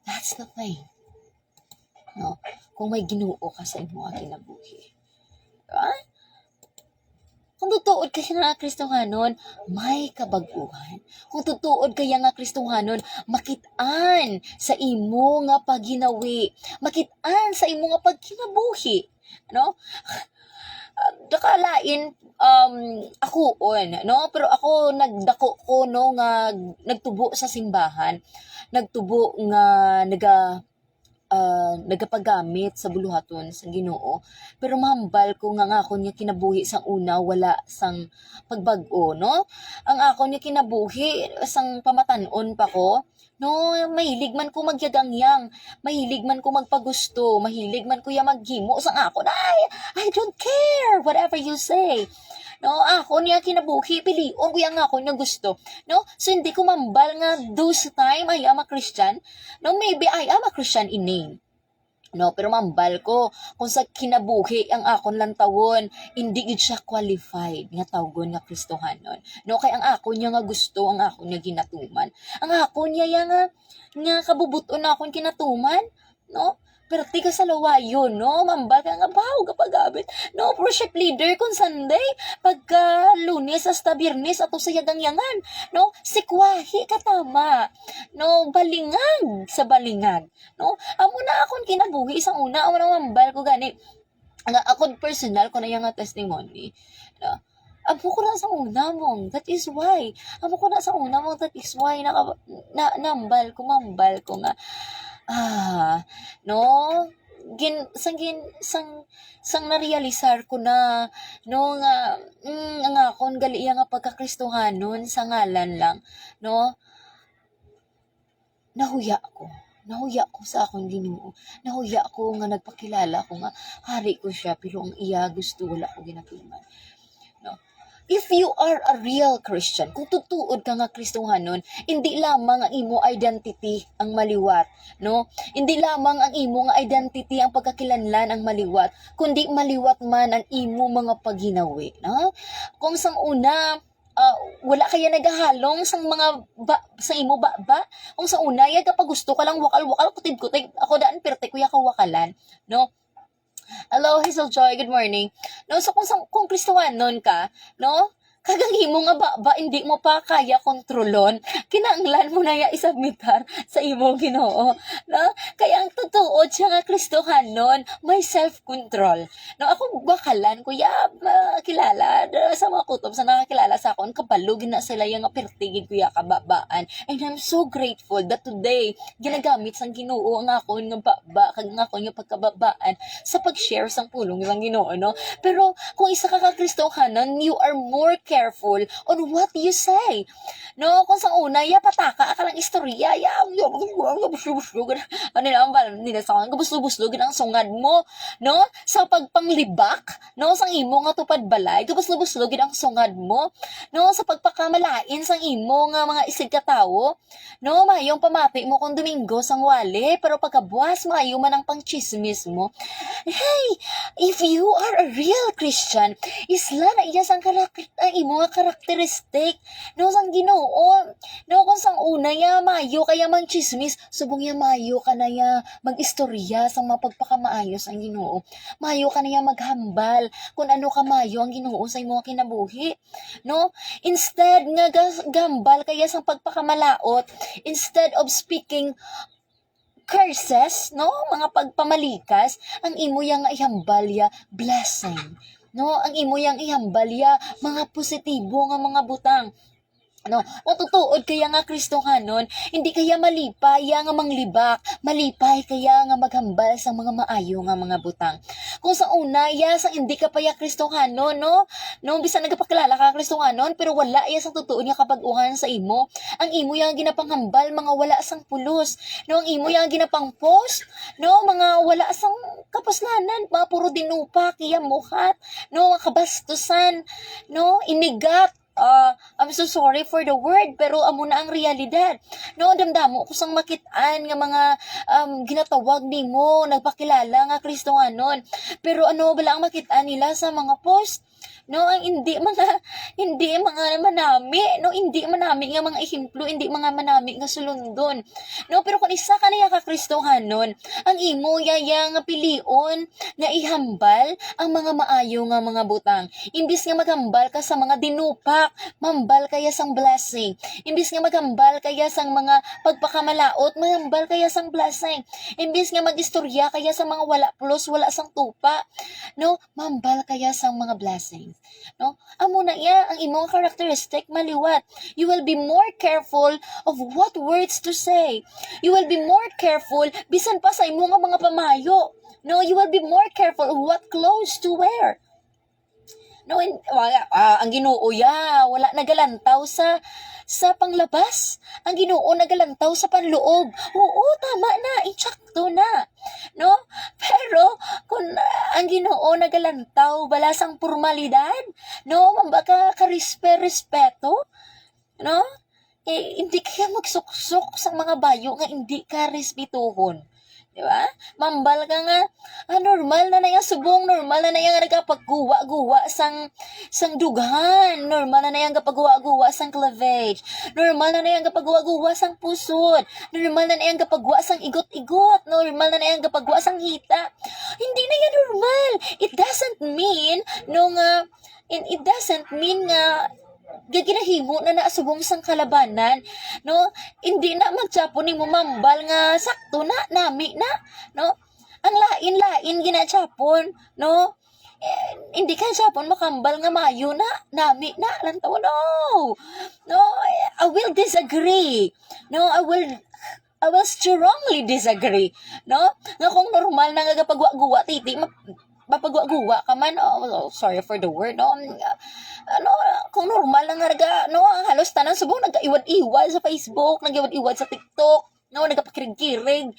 That's the thing. No? Kung may Ginoo ka sa imo nga kinabuhi. Diba? Kung tutuod ka nga Kristohanon, may kabag-uhan. Kung tutuod kaya nga Kristohanon, makitaan sa imo nga pagginawi. Makitaan sa imo nga pagkinabuhi. No? Nakalain, ako no? Pero ako nagdako ko, no, nga nagtubo sa simbahan. Nagtubo nga nagapagamit sa buluhaton sa Ginoo, pero mahambal ko nga ako niya kinabuhi sang una wala sang pagbag-o, no? Ang ako niya kinabuhi sang pamatanon pa ko, no, mahilig man ko magyagangyang, mahilig man ko magpagusto, mahilig man ko maghimo sang ako. I don't care whatever you say. No, ako niya kinabuhi, pilion ko yung ako niya gusto. No, so hindi ko mambal nga those time I am a Christian. No, maybe I am a Christian in name. No, pero mambal ko kung sa kinabuhi ang akon lang tawon, hindi gid siya qualified nga tawgon nga Kristohanon. No, kay ang ako niya nga gusto, ang ako niya ginatuman. Ang ako niya nga kabubuton akon kinatuman, no? Pero ti ka sa lawayon, no? Mambal ka nga bahaw kapag gamit. No, worship leader kung Sunday, pagka Lunes hasta Biyernes ato sa yagang-yangan. No, sikwahi katama. No, balingag sa balingag. No, amo na akon kinabuhi isang una, amo na mambal ko gani. Nga akon personal ko na yung testimony. No, amo ko na sa una mong, that is why. Amo ko na sa una mong, that is why mambal ko nga. No, sang narealisar ko na, no, nga akon gali nga pagkakristohanon sa ngalan lang, no, nahuya ko sa akong Ginoo. Nahuya ko nga nagpakilala ko nga hari ko siya, pero ang iya gusto wala ko ginatuman. No? If you are a real Christian, kung tutuod ka nga Kristohanon, hindi lamang ang imo identity ang maliwat, no? Hindi lamang ang imo nga identity ang pagkakilanlan ang maliwat, kundi maliwat man ang imo mga pagginawi, no? Kung sang una, wala kaya nagahalong sang mga sa imo ba? Kung sa una, kapag gusto ka lang wakal-wakal, kutib-kutib, ako daan perte kuya ka wakalan, no? Hello, Hazel Joy, good morning. No, so kung Kristohanon ka, no? kagang imo nga ba hindi mo pa kaya kontrolon, kinahanglan mo na ya isubmitar sa imo Ginoo, no? Kaya ang totoo siya nga Kristohanon, may self-control. No, ako bakalan kuya kilala sa mga kutob sa nakakilala sa akon kabalo gina sila yung pertigid kuya kababaan. And I'm so grateful that today ginagamit sang Ginoo ang akon nga baba kag nga akon yung pagkababaan sa pag-share sang pulong sang Ginoo, no? Pero kung isa ka Kristohanon, you are more careful on what you say. No, kung sa una, ya pataka ka lang istorya, ya buslo-buslo, ano na ba, nila sa akin, buslo-buslo, ang sungad mo, no, sa pagpanglibak, no, sang imo nga tupad balay, buslo-buslo, ang sungad mo, no, sa pagpakamalain sang imo nga mga isig katawo, no, mayong pamati mo kung Domingo sang wali, pero pagkabuas, mayo man ang pangchismis mo. Hey, if you are a real Christian, isla na iya sang imo nga karakteristik, no, sang Ginoo, no, kung sang una ya, mayo kaya mang chismis, subong ya mayo ka na ya mag-istorya sa mga pagpakamaayos ang Ginoo. Mayo ka na ya maghambal kung ano ka mayo ang Ginoo sa imo kinabuhi, no? Instead nga gambal kaya sa pagpakamalaot, instead of speaking curses, no? Mga pagpamalikas, ang imo yang ihambal ya blessing. No, ang imo yang ihambal ya mga positibo nga mga butang. No, kung tutuod kaya nga Kristohanon, hindi kaya malipay nga manglibak, malipay kaya nga maghambal sa mga maayo nga mga butang. Kung sa una, ya, sa hindi ka pa ya Kristohanon, no? No, bisan nagpakilala ka Kristohanon, pero wala ya sang tutuod nga kapag-uhan sa imo. Ang imo yang ginapanghambal, mga wala sang pulos. No, ang imo yang ginapang post, no, mga wala sang kapaslanan, mga puro dinupa, kaya muhat, no, mga kabastusan, no, inigat, I'm so sorry for the word, pero amo na ang realidad. No, damdamo ko sang makitaan nga mga ginatawag nimo, nagpakilala nga Kristohanon. Pero ano bala ang makitaan nila sa mga post? No, ang hindi mga manami, no, hindi manami nga mga ehemplo, hindi mga manami nga sulundon. No, pero kung isa ka niya ka Kristohanon, ang imo yaya nga pilion nga ihambal ang mga maayo nga mga butang. Imbis nga maghambal ka sa mga dinupak, mambal kaya sang blessing. Imbis nga maghambal kaya sang mga pagpakamalaot, mambal kaya sang blessing. Imbis nga magistorya kaya sa mga wala plus, wala sang tupa, no, mambal kaya sang mga blessings. No, amo na iya ang imong characteristic maliwat. You will be more careful of what words to say. You will be more careful bisan pa sa imong mga pamayo. No, you will be more careful of what clothes to wear. No, ang Ginoo ya, wala nagalantaw sa panglabas. Ang Ginoo nagalantaw sa panloob. Oo, tama na, insakto na. No? Pero kung ang Ginoo nagalantaw balasang formalidad, no, mambaka respeto, no? Hindi kaya magsuksok sa mga bayo nga hindi ka respetuhon. Di ba? Mambal ka nga, normal na yung subong, normal na yung nagkapagguwa-guwa sang dughan, normal na yung kapagguwa-guwa sang cleavage, normal na yung kapagguwa-guwa sang pusod, normal na yung kapagguwa sang igot-igot, normal na yung kapagguwa sang hita. Hindi na yan normal. It doesn't mean nga gaginahimo na naasubong sang kalabanan, no? Hindi na magtsapo ni mo mambal nga sakto na, nami na, no? Ang lain-lain ginatsapon, no? Hindi ka tsapon makambal nga mayo na, nami na, lantaw, no? No, I will disagree. No, I will strongly disagree, no? Nga kung normal na nga pagwa-guwa, titi, mapagwa-guwa ka man, sorry for the word, no? Kung normal na nga, no, halos tanan subong nag-iwad-iwad sa Facebook, nag-iwad-iwad sa TikTok, no, nagapakirig-kirig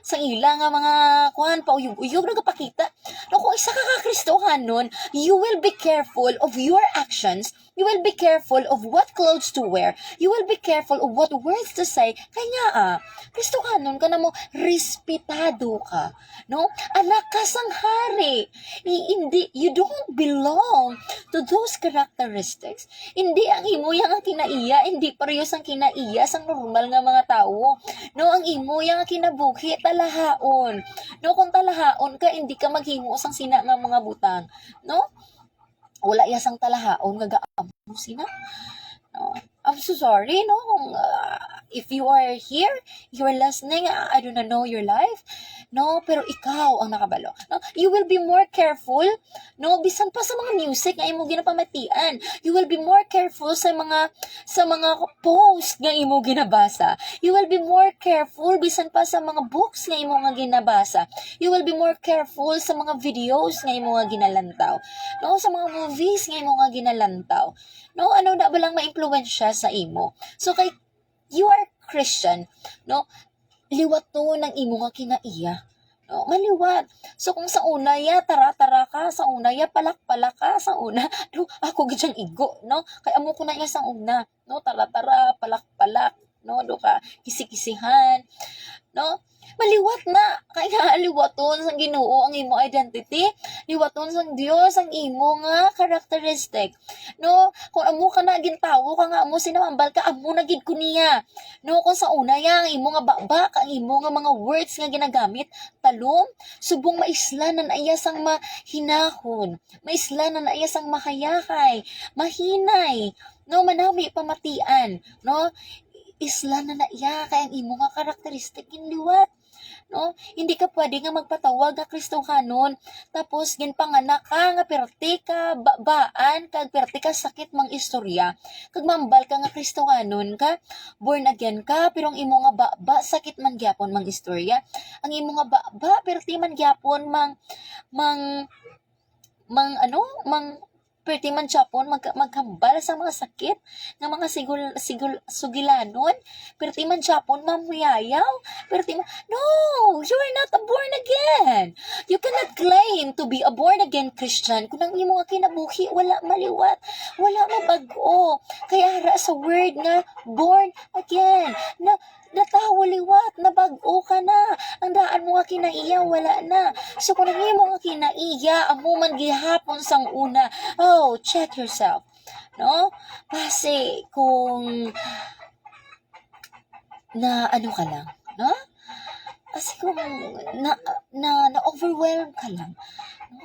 sa ila nga mga kuhan pa uyog nagapakita. No, kung isa ka Kristohanon, you will be careful of your actions. You will be careful of what clothes to wear. You will be careful of what words to say. Kaya Kristohanon ka na mo, respetado ka. No? Anak ka sang hari. Hindi, you don't belong to those characteristics. Hindi ang imo yang kinaiya, hindi parehas ang kinaiya sang normal nga mga tao. No, ang imo yang kinabuhi talahaon. No, kung talahaon ka, hindi ka maghimo sang sina nga mga butang. No? wala yasang talahaon nga gaabusin na. No? I'm so sorry, no? If you are here, you are listening, I do not know your life, no? Pero ikaw ang nakabalo, no? You will be more careful, no? Bisan pa sa mga music nga imo ginapamatian, you will be more careful sa mga post nga imo ginabasa. You will be more careful bisan pa sa mga books nga imo nga ginabasa. You will be more careful sa mga videos nga imo nga ginalantaw, no? Sa mga movies nga imo nga ginalantaw. No, ano na ba lang ma-impluwensya sa imo? So, kay you are Christian, no? Liwat to ng imo nga kinaiya. No, maliwat. So, kung sa una ya, tara-tara ka, sa una ya, palak-palak ka, sa una, no, ako gidyang igo, no? Kaya amo ko na iya sa una, no? Tara-tara, palak-palak, no? Do ka, kisi-kisihan, no? Maliwat na. Kaya liwaton sang Ginoo ang imo identity. Liwaton sang Dios ang imo nga characteristic. No, kung amo ka na gintawo ka nga amo sinamambal ka amo na gid ko niya. No, kung sa una ya ang imo nga babak, ang imo nga mga words nga ginagamit, talom, subong maislanan iya sang mahinahon. Maislanan iya sang mahayakay, mahinay. No, manami pamatian, no? Isla na iya kay ang imo nga karakteristik liwat, no? Hindi ka pwede nga magpatawag nga Kristohanon tapos ginpanganak ka nga perti ka baan kag perti ka sakit mang istorya kag mambal ka nga Kristohanon ka born again ka pero ang imo nga baba sakit man gyapon mang istorya, ang imo nga baba perti man gyapon mang perti man Japon maghambal sa mga sakit ng mga sugilanon, perti man Japon mamuyayaw, perti man, no, you are not a born again. You cannot claim to be a born again Christian kung ang imo nga kinabuhi wala maliwat, wala mabago. Kaya ara sa word nga born again, na natawa liwat, nabago ka na. Ang daan mo nga kinaiya, wala na. So, kung ang imo nga kinaiya, amo man gihapon sang una, oh, check yourself. No? Kasi, kung na ano ka lang, no? Kasi kung na-overwhelm ka lang,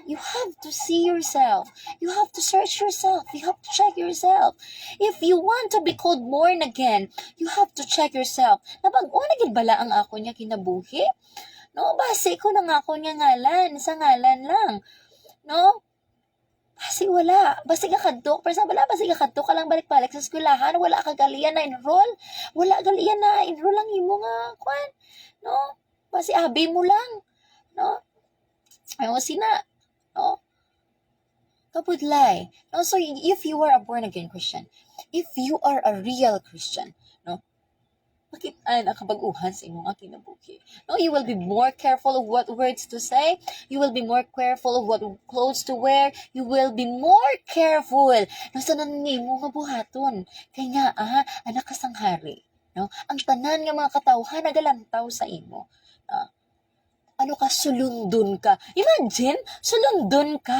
you have to see yourself. You have to search yourself. You have to check yourself. If you want to be called born again, you have to check yourself. Nabago na gid bala ang ako niya kinabuhi? No, base ko na nga ako niya ngalan, sa ngalan lang. No? Base wala. Base ka kadto. For example, base ka kadto ka lang balik-balik sa eskwelahan, wala ka galian na enroll. Wala galian na enroll lang imo nga kwan. No? Base abi mo lang. No? Ayaw sina. No? Kapudlay. No? So, if you are a born-again Christian, if you are a real Christian, no? Makitaan ang kabaguhan sa imong kinabuhi. No? You will be more careful of what words to say. You will be more careful of what clothes to wear. You will be more careful no, sa nanimo nga buhaton. Kaya nga, anak kasanghari. No? Ang tanan nga mga katawhan nagalantaw sa imo. Ano ka, sulundon ka. Imagine, sulundon ka.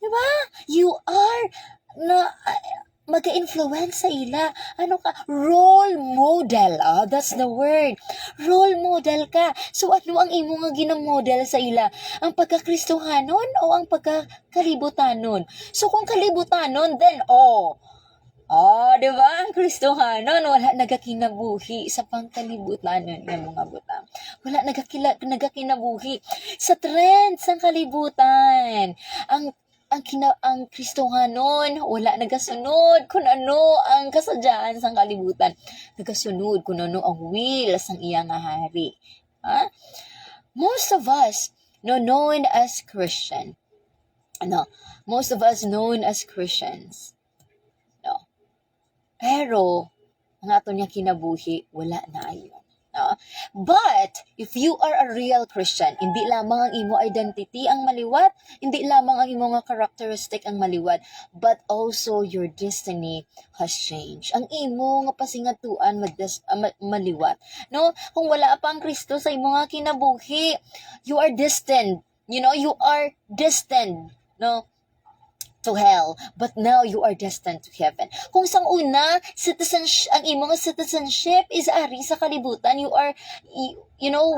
Diba? You are mag-influence sa ila. Ano ka? Role model. That's the word. Role model ka. So, ano ang imo nga ginamodel sa ila? Ang pagkakristohanon o ang pagkakalibutanon? So, kung kalibutanon, then, di ba? Ang Kristohanon, wala nagakinabuhi sa pangkalibutanon ng mga butang. Wala nagakinabuhi sa trend sa kalibutan. Ang Kristohanon, wala nagasunod kung ano ang kasadyaan sa kalibutan. Nagasunod kung ano ang will sang iyang hari. Most of us, known as Christian. Most of us known as Christians. Pero, ang ato niya kinabuhi, wala na ayon. But, if you are a real Christian, hindi lamang ang imo identity ang maliwat, hindi lamang ang imo nga characteristic ang maliwat, but also your destiny has changed. Ang imo nga pasingatuan maliwat. No? Kung wala pa ang Kristo sa imo nga kinabuhi, you are destined. You are destined, no? to hell, but now you are destined to heaven. Kung sang una, ang imong citizenship is ari sa kalibutan,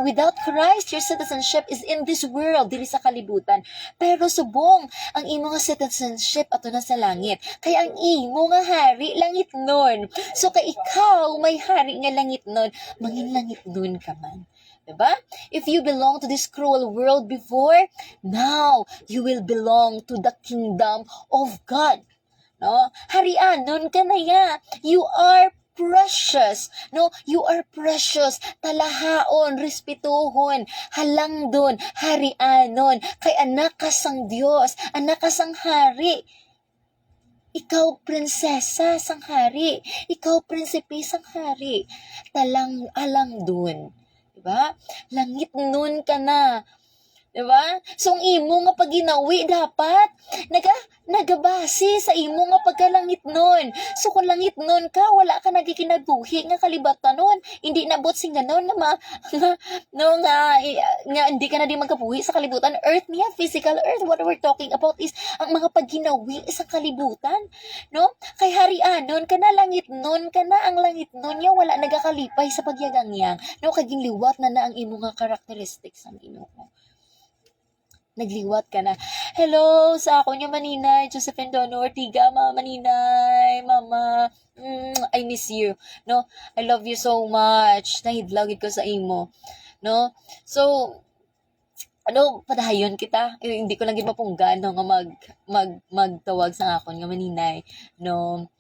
without Christ, your citizenship is in this world, diri sa kalibutan. Pero subong, ang imong citizenship ato na sa langit. Kaya ang imo nga hari, langit nun. So kay ikaw, may hari nga langit nun, mangin langit nun ka man. Diba? If you belong to this cruel world before, now you will belong to the kingdom of God. No? Harianon ka na ya. You are precious. No? You are precious. Talahaon, respetuhon, halangdon, harianon. Kay anak ka sang Diyos, anak ka sang hari. Ikaw prinsesa sang hari. Ikaw prinsipe sang hari. Alang dun. Diba? Langit nun ka na. Diba? So, ang imo nga paginawi dapat nagabase sa imo nga pagkalangit nun. So, kung langit nun ka, wala ka nagikinabuhi nga kalibatan nun. Hindi nabot sing ganon nga hindi ka na di magkabuhi sa kalibutan. Earth niya, physical earth. What we're talking about is ang mga pagginawi sa kalibutan. No? Kay harianon ka na, langit nun ka na. Ang langit nun niya, wala nagakalipay sa pagyagangyang. No? Kaging liwat na ang imo nga characteristics ang Ginoo. Nagliwat ka na. Hello sa ako niya Maninay, Josephine Dono Ortiga, Mama Maninay, Mama, I miss you. No, I love you so much. Nahidlawid ko sa imo. No, so padayon kita. Hindi ko lang gid mapunggan no nga magtawag sa akon nga Maninay. No,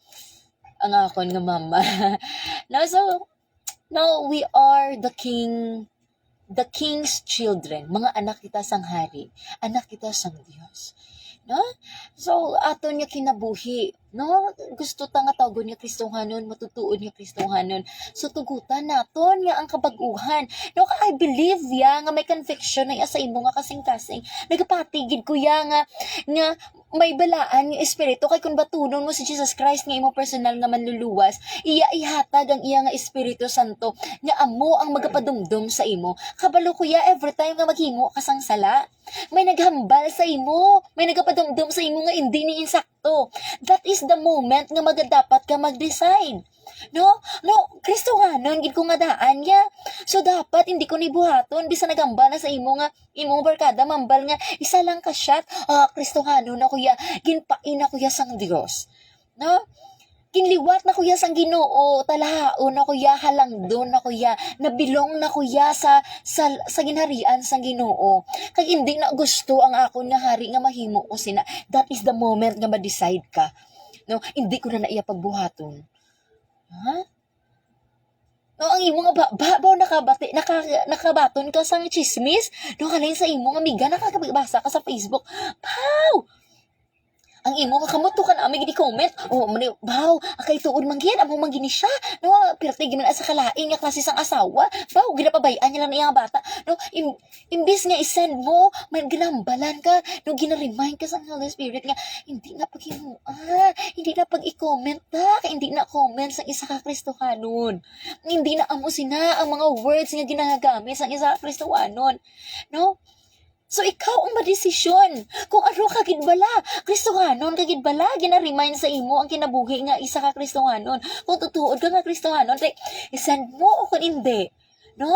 ang akon nga mama. No, so no, we are the king's children, mga anak kita sang hari, anak kita sang Dios. No? So, ato niya kinabuhi. No? Gusto ta nga tawgon niya Kristohanon, matutuon niya Kristohanon. So, tugutan naton niya ang kabaguhan. No, I believe ya nga may conviction na ya sa imo nga kasing-kasing. Nagapatigid ko ya nga may balaan nga espiritu kay kun batunon mo si Jesus Christ nga imo personal nga manluluwas, iya ihatag ang iya nga Espiritu Santo nga amo ang magapadumdum sa imo. Kabalo kuya, every time nga maghimo ka sang sala, may naghambal sa imo, may nagapadumdum sa imo nga hindi ni insakto. That is the moment nga magadapat ka mag-decide. No, Kristohanon gid ko nga daan niya. So dapat hindi ko ni buhaton bisan nagambal na sa imong barkada mambal nga isa lang ka shot. Kristohanon na kuya, ginpain na kuya sang Dios. No? Kinliwat na kuya sang Ginoo, talahaon na kuya, halangdon na kuya, nabilong na kuya sa ginharian sang Ginoo. Kag hindi na gusto ang akon nga hari nga mahimo ko sina. That is the moment nga ma-decide ka. No, hindi ko na iya pagbuhaton. Ha? No, ang imo nga babaw nakabaton ka sang chismis. No, kalay sa imo nga amiga nakakabasa ka sa Facebook. Pow! Ang imo nga kamuto ka na amig comment. Baw, akay tuod man gyud amo man gini siya. No, pirti gyud sa kalain nga klase sang asawa. Baw, ginapabayan niya lang iya bata. No, imbis nga i-send mo, may ginambalan ka, no gina-remind ka sa Holy Spirit nga hindi na paghimuan, hindi na pag-i-comment ta, hindi na comment sa isa ka Kristohanon. Hindi na amo sina ang mga words nga ginagamit sa isa ka Kristohanon. No? So, ikaw ang madesisyon kung ano ka gidbala. Kristohanon ka gidbala. Gina-remind sa imo ang kinabuhi nga isa ka Kristohanon. Kung tutuod ka nga Kristohanon, isend mo o kung hindi. No?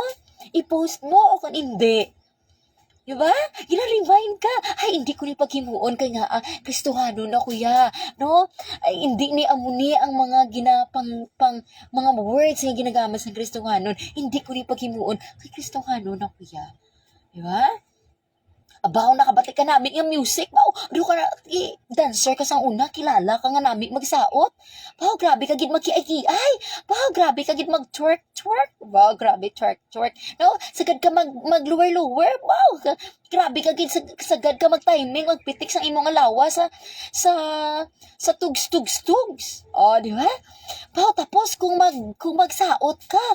I-post mo o kung hindi. Diba? Gina-remind ka. Ay, hindi ko ni paghimuon kay nga Kristohanon na kuya. No? Ay, hindi ni amuni ang mga mga words nga ginagamit sa Kristohanon. Hindi ko ni paghimuon kay Kristohanon na kuya. Diba? Abaw nakabati ka namin yung music. Do ka na, dancer ka sa una, kilala ka nga namin magsaot. Baw, grabe ka gid magkiay-kiay. Baw, grabe ka gid mag-twerk. Baw, grabe, twerk. No, sagad ka mag-lower. Baw, grabe ka gid sagad ka mag-timing, magpitik sa imong alawa sa tugs. Di ba? Baw, tapos kung magsaot ka,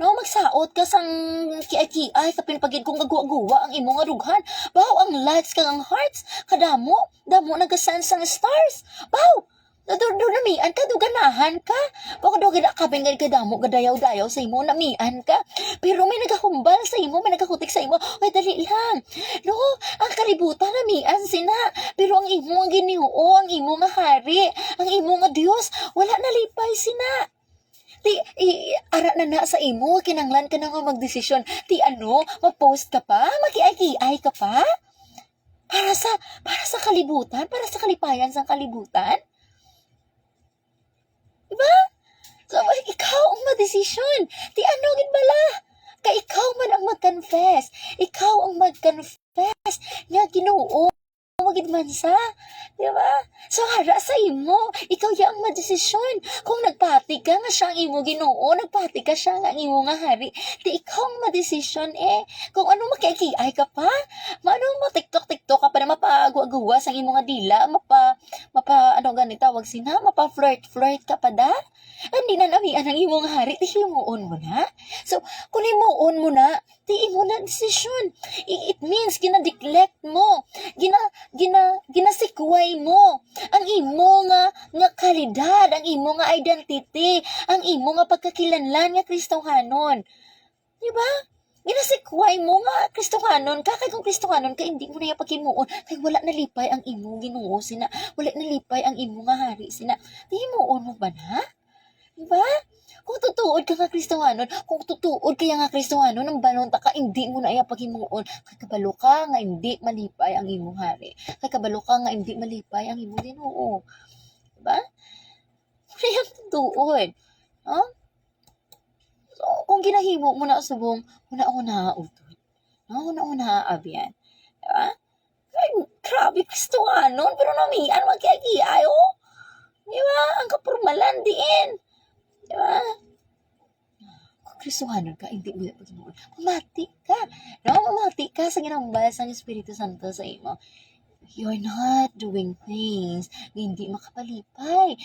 no, magsaot ka sang kiay-kiay, kapin pagid kung gagwa-guwa ang imong arughan. Baw, ang likes kang ang hearts, damo nagasan sang stars. Baw, Do namian ka, do ganahan ka. Baka do kabeng kadamo, gadayaw-dayaw sa imo, namian ka. Pero may nagahumbal sa imo, may nagakutik sa imo. Ay, dali lang. No, ang kalibutan, namian sina. Pero ang imo ang Ginoo, ang imo nga hari, ang imo nga Dios, wala nalipay sina. Ti, ara na sa imo, kinanglan ka na nga magdesisyon. Ti ano, mag-post ka pa? Mag-iay-iay ka pa? Para sa kalibutan, para sa kalipayan sa kalibutan. Diba? So, ikaw ang madesisyon. Ti ano, gid bala? Ka ikaw man ang mag-confess. Ikaw ang mag-confess nga Ginoo. Magid man sa, di ba? So, hara sa imo. Ikaw yang madesisyon. Kung nagpati ka nga siya ang imo Ginoo, nagpati ka siya nga ang imo nga hari, di ikaw ang madesisyon Kung ano makikiay ka pa, maano mo tiktok ka pa na mapagawa-gawas ang imo nga dila, ano ganito, tawag sina, mapa-flirt ka pa da? Hindi na namian ang imo nga hari, di himuon mo na. So, kung himuon mo na, di imo na desisyon. It means, gina-neglect mo, ginasikway mo ang imo nga kalidad, ang imo nga identity, ang imo nga pagkakilanlan nga Kristohanon. Di ba? Ginasikway mo nga Kristohanon ka, kay kung Kristohanon ka, hindi mo na yung paghimuon, kay wala nalipay ang imo Ginoo sina, wala nalipay ang imo nga hari sina. Di himuon mo ba na? Di ba? Kung tutuod ka nga Kristohanon, kung tutuod kaya nga Kristohanon, ang balonta ka, hindi mo na iya paghimuon. Kay kabalo ka nga hindi malipay ang imong hari. Kay kabalo ka nga hindi malipay ang imong Ginoo. Diba? Kaya tutuod. Huh? So, kung ginahimo mo na subong, una ako naautod. Una ako naaabyan. Diba? Ay, grabe Kristohanon, pero namian, magkiyagi-ay, oh. Diba? Ang kapurmalan diin. Diba? Kung Kristohanon ka, hindi mo na paghimuon. Mamati ka. No? Mamati ka sa ginambal sa Espiritu Santo sa imo. You're not doing things na hindi makapalipay.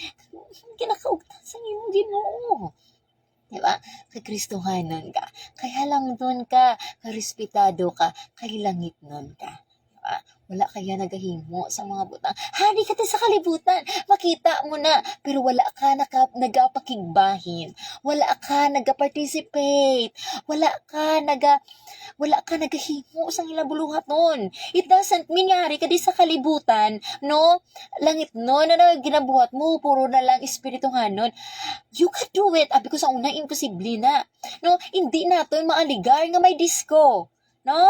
Kinakaugtan sa imo Ginoo. Diba? Kay Kristohanon ka. Kaya lang doon ka, karespetado ka, kay langit nun ka. Diba? Wala kaya nagahimo sa mga butang. Hari ka sa kalibutan. Makita mo na. Pero wala ka nagapakigbahin. Wala ka nagaparticipate. Wala ka nagahimo sa ilabuluhat nun. It doesn't mean yari ka sa kalibutan, no? Langit no, na ginabuhat mo, puro na lang espirituhan nun. You can do it. Abi ko sa una, imposible na. No? Hindi natin maaligar nga may disco. No?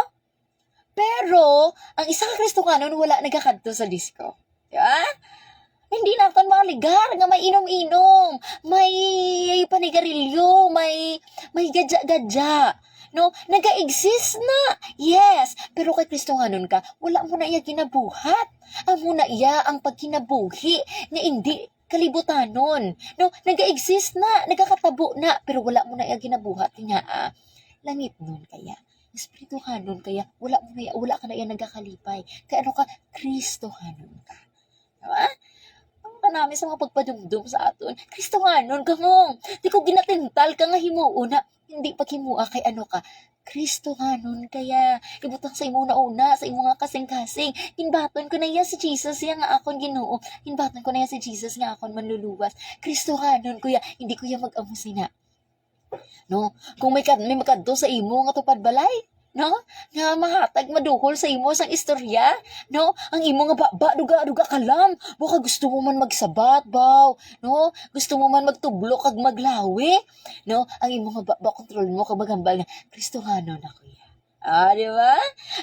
Pero, ang isang Kristohanon wala nagakadto sa disco. Diba? Hindi natin maaligar nga may inom-inom, may panigarilyo, may gadya-gadya. No, naga-exist na. Yes, pero kay Kristohanon ka, wala mo na iya ginabuhat. Ang muna iya ang pagkinabuhi na hindi kalibutanon. No, naga-exist na, nagakatabo na, pero wala mo na iya ginabuhat nga. Langit nun kaya. Espirituhanon kaya wala ka na yan nagakalipay. Kaya ano ka, Kristohanon ka. Diba? Ang kanami sa mga pagpadumdum sa aton, Kristohanon ka mong. Di ko ginatintal ka nga himuuna. Hindi paghimua kay ano ka, Kristohanon kaya. Ibutang sa imo na una, sa imo nga kasing-kasing. Hinbaton ko na yan si Jesus, yan nga akon Ginoo. Hinbaton ko na yan si Jesus nga akon manluluwas. Kristohanon kuya, hindi ko yan mag-amusina. No, kung may makadto sa imo nga tupad balay, no, nga mahatag maduhol sa imo sang istorya, no, ang imo nga duga kalam, baka gusto mo man magsabat baw, no, gusto mo man magtublo kag maglawi, no, ang imo nga kontrol mo kag magambal nga Kristohanon na kuya. Di ba?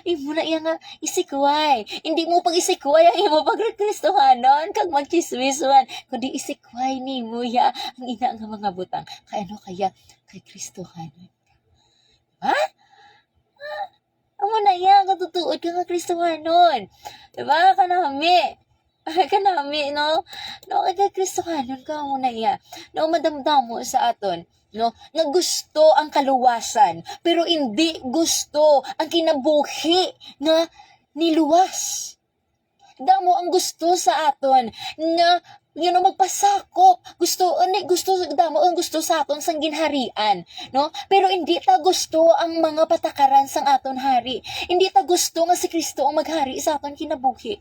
Imo na iya nga isikway. Hindi mo pag isikway ang imo pag Kristohanon kag magchismiswan, kundi isikway nimo ya ang ina nga mga butang. Kay ano kaya kay Kristohanon. Ha? Amo na iya katutuod ka nga Kristohanon. Diba? Kanami, no? No, kay Kristohanon ka mo na iya. No, madamdam mo sa aton. No, nga gusto ang kaluwasan, pero hindi gusto ang kinabuhi nga niluwas. Damo ang gusto sa aton nga magpasakop. Gusto damo ang gusto sa aton sang ginharian, no? Pero hindi ta gusto ang mga patakaran sang aton hari. Hindi ta gusto nga si Kristo ang maghari sa aton kinabuhi.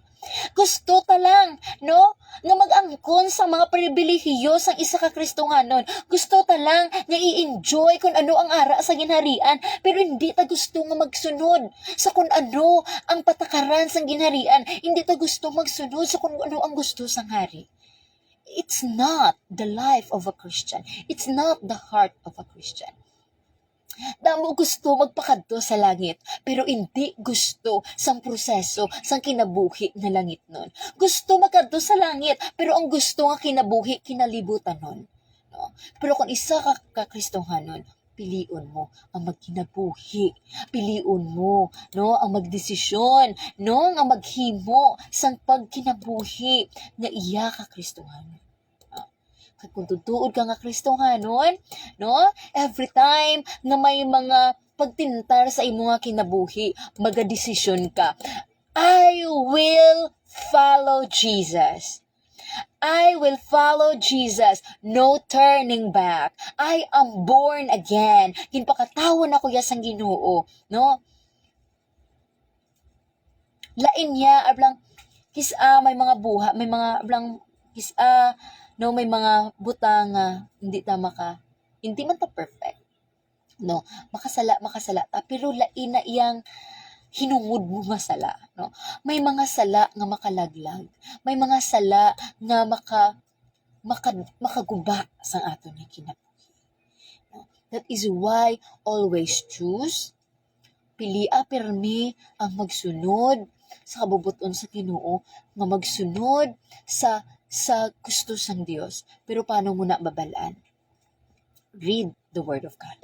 Gusto ta lang, no? Nga mag-angkon sa mga pribilehiyo sang isa ka Kristohanon. Gusto ta lang nga i-enjoy kung ano ang ara sa ginharian, pero hindi ta gusto nga magsunod sa kung ano ang patakaran sang ginharian. Hindi ta gusto magsunod sa kung ano ang gusto sang hari. It's not the life of a Christian. It's not the heart of a Christian. Damo gusto magpakadto sa langit, pero hindi gusto sang proseso, sang kinabuhi na langit nun. Gusto makadto sa langit, pero ang gusto nga kinabuhi, kinalibutan nun. No? Pero kung isa ka Kristohanon, piliun mo ang magkinabuhi. Piliun mo, no, ang magdesisyon, no, ang maghimo sang pagkinabuhi na iya ka Kristohanon. Kung tutuod ka nga Kristohanon, no, every time na may mga pagtintar sa imo nga kinabuhi, magadesisyon ka, I will follow Jesus. I will follow Jesus. No turning back. I am born again. Kinpakatawan ako ya sang Ginoo, no? Lain niya ablang may mga buha, may mga ablang no, may mga butang hindi man ta perfect. No, makasala ta, pero lain na iyang hinungod mo masala, no? May mga sala nga makalaglag, may mga sala nga makaguba sa aton nga kinabuhi. No? That is why always choose, pilia pirmi ang magsunod sa kabubuton sa Ginoo, nga magsunod sa gusto sang Dios. Pero paano mo na babalaan? Read the Word of God.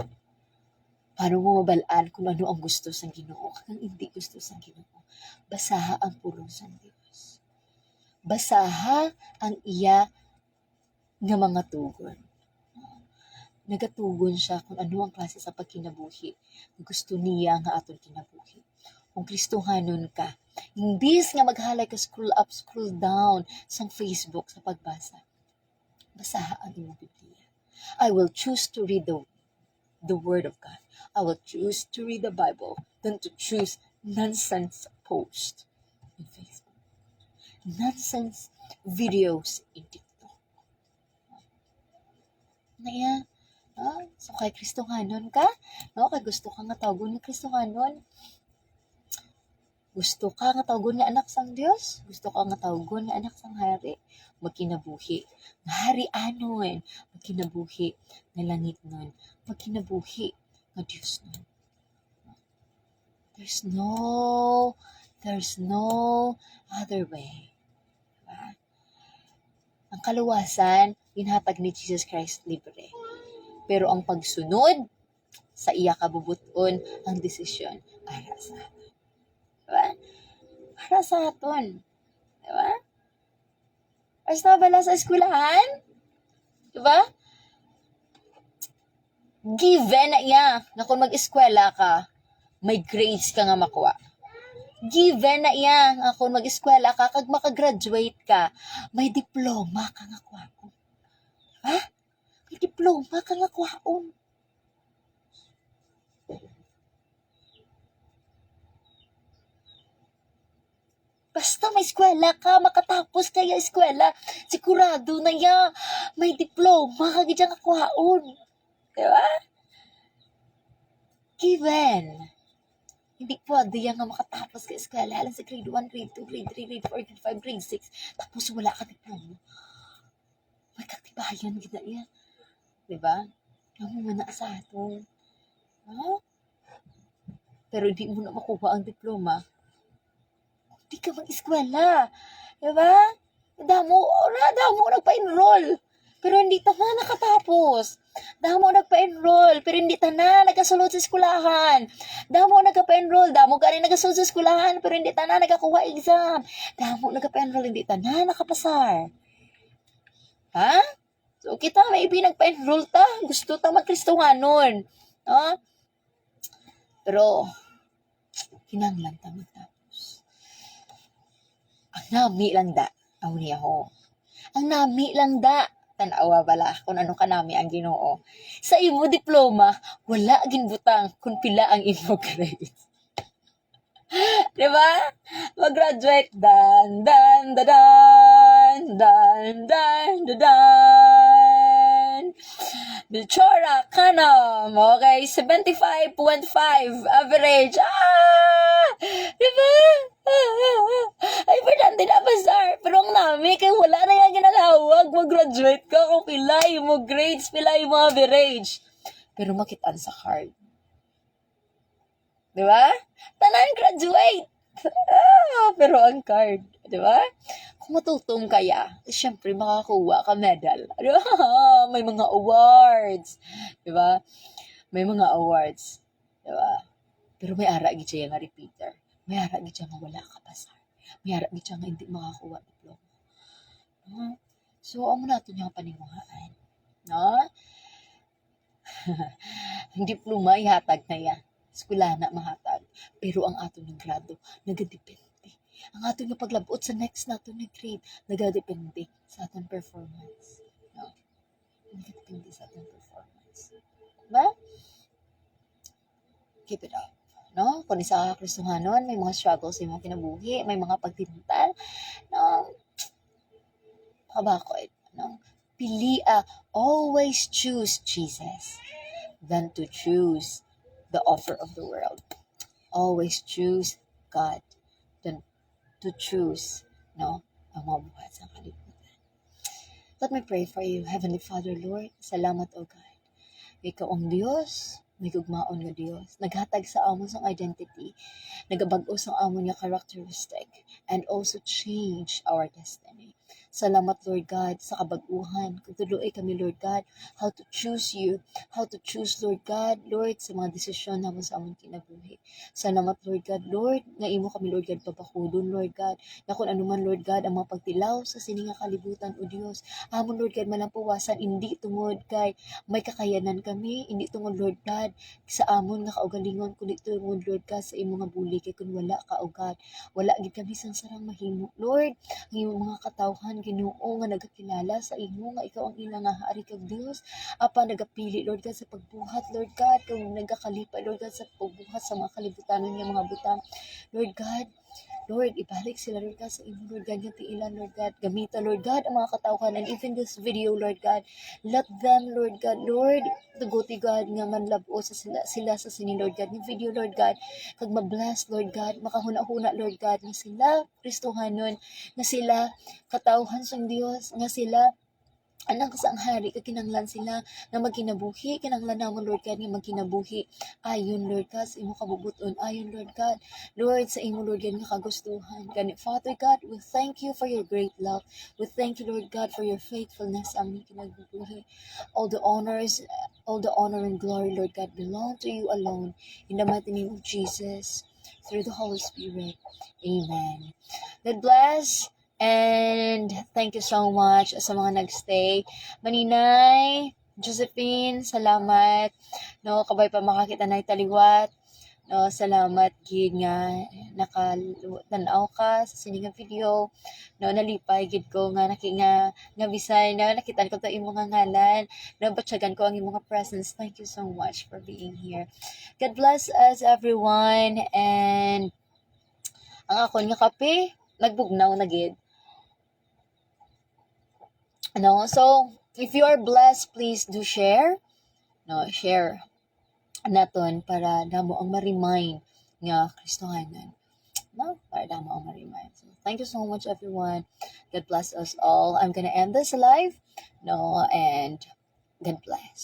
Paano mo mabalaan kung ano ang gusto sang Ginoo, kung hindi gusto sang Ginoo? Basaha ang pulong sang Dios. Basaha ang iya nga mga tugon. Nagatugon siya kung ano ang klase sa pagkinabuhi. Gusto niya nga aton kinabuhi. Kung Kristohanon ka, imbis nga maghalay ka scroll up, scroll down sa Facebook sa pagbasa, basaha ang imong Biblia. I will choose to read the Word of God. I will choose to read the Bible than to choose nonsense posts in Facebook. Nonsense videos in TikTok. Naya, so kay Kristohanon ka, no? Kay gusto ka nga tawgon ni Kristohanon, gusto ka nga tawgon nga anak sang Dios, gusto ka nga tawgon nga anak sang hari, magkinabuhi nga hari anon, magkinabuhi nga langit nun, magkinabuhi nga Dios nun. There's no other way. Diba? Ang kaluwasan, ginhatag ni Jesus Christ libre. Pero ang pagsunod sa iya kabubuton, ang desisyon ay sa aton. Diba? Para sa aton. Diba? Basta bala sa eskwelahan? Diba? Given na iya na kung mag-eskwela ka, may grades ka nga makuha. Given na iya nga kung mag-eskwela ka, kag makagraduate ka, may diploma ka nga kuhaon. Diba? May diploma ka nga kuhaon. Basta may eskwela ka, makatapos kaya eskwela, sigurado na ya, may diploma ka gidya nga kuhaon. Diba? Given. Hindi pwede yan nga makatapos ka eskwela, alam sa grade 1, grade 2, grade 3, grade 4, grade 5, grade 6, tapos wala ka diploma. May katibayan gina yan. Diba? Ang mga sa aton. Huh? Pero hindi mo na makuha ang diploma, di ka mag-eskwela. Diba? Damo nagpa-enroll. Pero hindi ta na nakatapos. Damo nagpa-enroll. Pero hindi ta na nagasulod sa eskwelahan. Damo nagpa-enroll. Damo gani nagasulod sa eskwelahan. Pero hindi ta na nagakuha exam. Damo nagpa-enroll. Hindi ta na nakapasar. Ha? So, kita may pinagpa-enroll ta. Gusto ta mag-Kristohanon. Ha? Pero, kinanglan ta magtapos. Ang nami lang da, aw niya ho. Ang nami lang da. Tanawa bala kung ano kanami ang Ginoo. Sa imo diploma, wala ginbutang kung pila ang imo grade. Di ba? Mag-graduate, dan, dan, dan, dan, dan, dan, dan. Bilchora, Kanam, okay, 75.5 average. Di ba? Ay, importante na Bazar. Pero ang nami, kay wala na yung ginalawag. Mag-graduate ka kung pilay mo grades, pilay mo average. Pero makitaan sa card. Di ba? Tanan graduate. Pero ang card, di ba? Kung matutong kaya, syempre makakuha ka medal. Di ba? May mga awards. Di ba? May mga awards. Di ba? Pero may ara gid siya nga repeater. May ara gid siya nga wala ka pasar. May ara gid siya nga hindi makakuha diploma. No? So, amo nato niya panimuhaan. No? Hindi diploma ihatag na yan. Eskwelahan mahatag. Pero ang ato ng grado, nagadepende. Ang ato ng paglabot sa next nato ng grade, nagadepende sa atong performance. No? Nagadepende sa atong performance. Diba? Keep it up. No? Kung isa ka Kristohanon, may mga struggles sa imong kinabuhi, may mga pagtintal, no? Kabakot, no? Always choose Jesus than to choose the offer of the world. Always choose God than to choose, no, ang mabuhat sa kalibutan. Let me pray for you, Heavenly Father, Lord. Salamat, O God. Ikaw ang Diyos, nagugmaon nga Diyos. Naghatag sa amon sang identity, nagabag-o sa amon nga characteristic, and also change our destiny. Salamat, Lord God, sa kabag-uhan. Kutuluy kami, Lord God, how to choose you, Lord God, Lord, sa mga desisyon naman sa among kinabuhi. Salamat, Lord God, Lord, nga imo kami, Lord God, papakudon, Lord God, na kung anuman, Lord God, ang mga pagtilaw sa sininga kalibutan, O Diyos, amon, Lord God, malampuwasan, hindi tungod kay may kakayanan kami, hindi tungod, Lord God, sa amon nga kaugalingon, kundi tungod, Lord God, sa imo nga buli, kay kung wala ka, O God, wala gid kami sang sarang mahimo, Lord, ang imo mga katawhan, Ginoo nga nagakilala sa imo nga ikaw ang ilang nga hari kag Dios, apa nagapili, Lord God, sa pagbuhat, Lord God, kung nagakalipa, Lord God, sa pagbuhat sa mga kalibutanon nga mga butang, Lord God, Lord, ibalik sila, Lord God, sa imo, Lord God, yung tiilan, Lord God, gamita, Lord God, ang mga katawhan, and even this video, Lord God, let them, Lord God, Lord, tuguti, God, nga manlabo sa sila sa sini, Lord God, yung video, Lord God, kag mabless, Lord God, makahuna-huna, Lord God, nga sila, Kristohanon, nga sila, katawhan sa Dios, nga sila, anak sa ang hari, kakinanglan sila na magkinabuhi, kinanglan namon, Lord God, nga magkinabuhi, ayon, Lord God, sa imo kabubuton, ayon, Lord God, Lord, sa imo, Lord God, nga kagustuhan, gani, Father God, we thank you for your great love, we thank you, Lord God, for your faithfulness, aming kinabuhi, all the honor and glory, Lord God, belong to you alone, in the mighty name of Jesus, through the Holy Spirit, amen. God bless. And thank you so much sa mga nagstay. Maninay, Josephine, salamat. No, kabay pa makakita na taliwat. No, salamat gid nga nakatanaw ka sa siningang video. No, nalipay gid ko nga nga bisay na nakita ko ta imong nga ngalan. No, batyagan ko ang imong presence. Thank you so much for being here. God bless us everyone, and ang akon nga kape nagbugnaw na gid. No, so if you are blessed, please do share. No, share naton para damo ang ma-remind nga Kristohanan. No, para damo ang ma-remind. So, thank you so much, everyone. God bless us all. I'm gonna end this live. No, and God bless.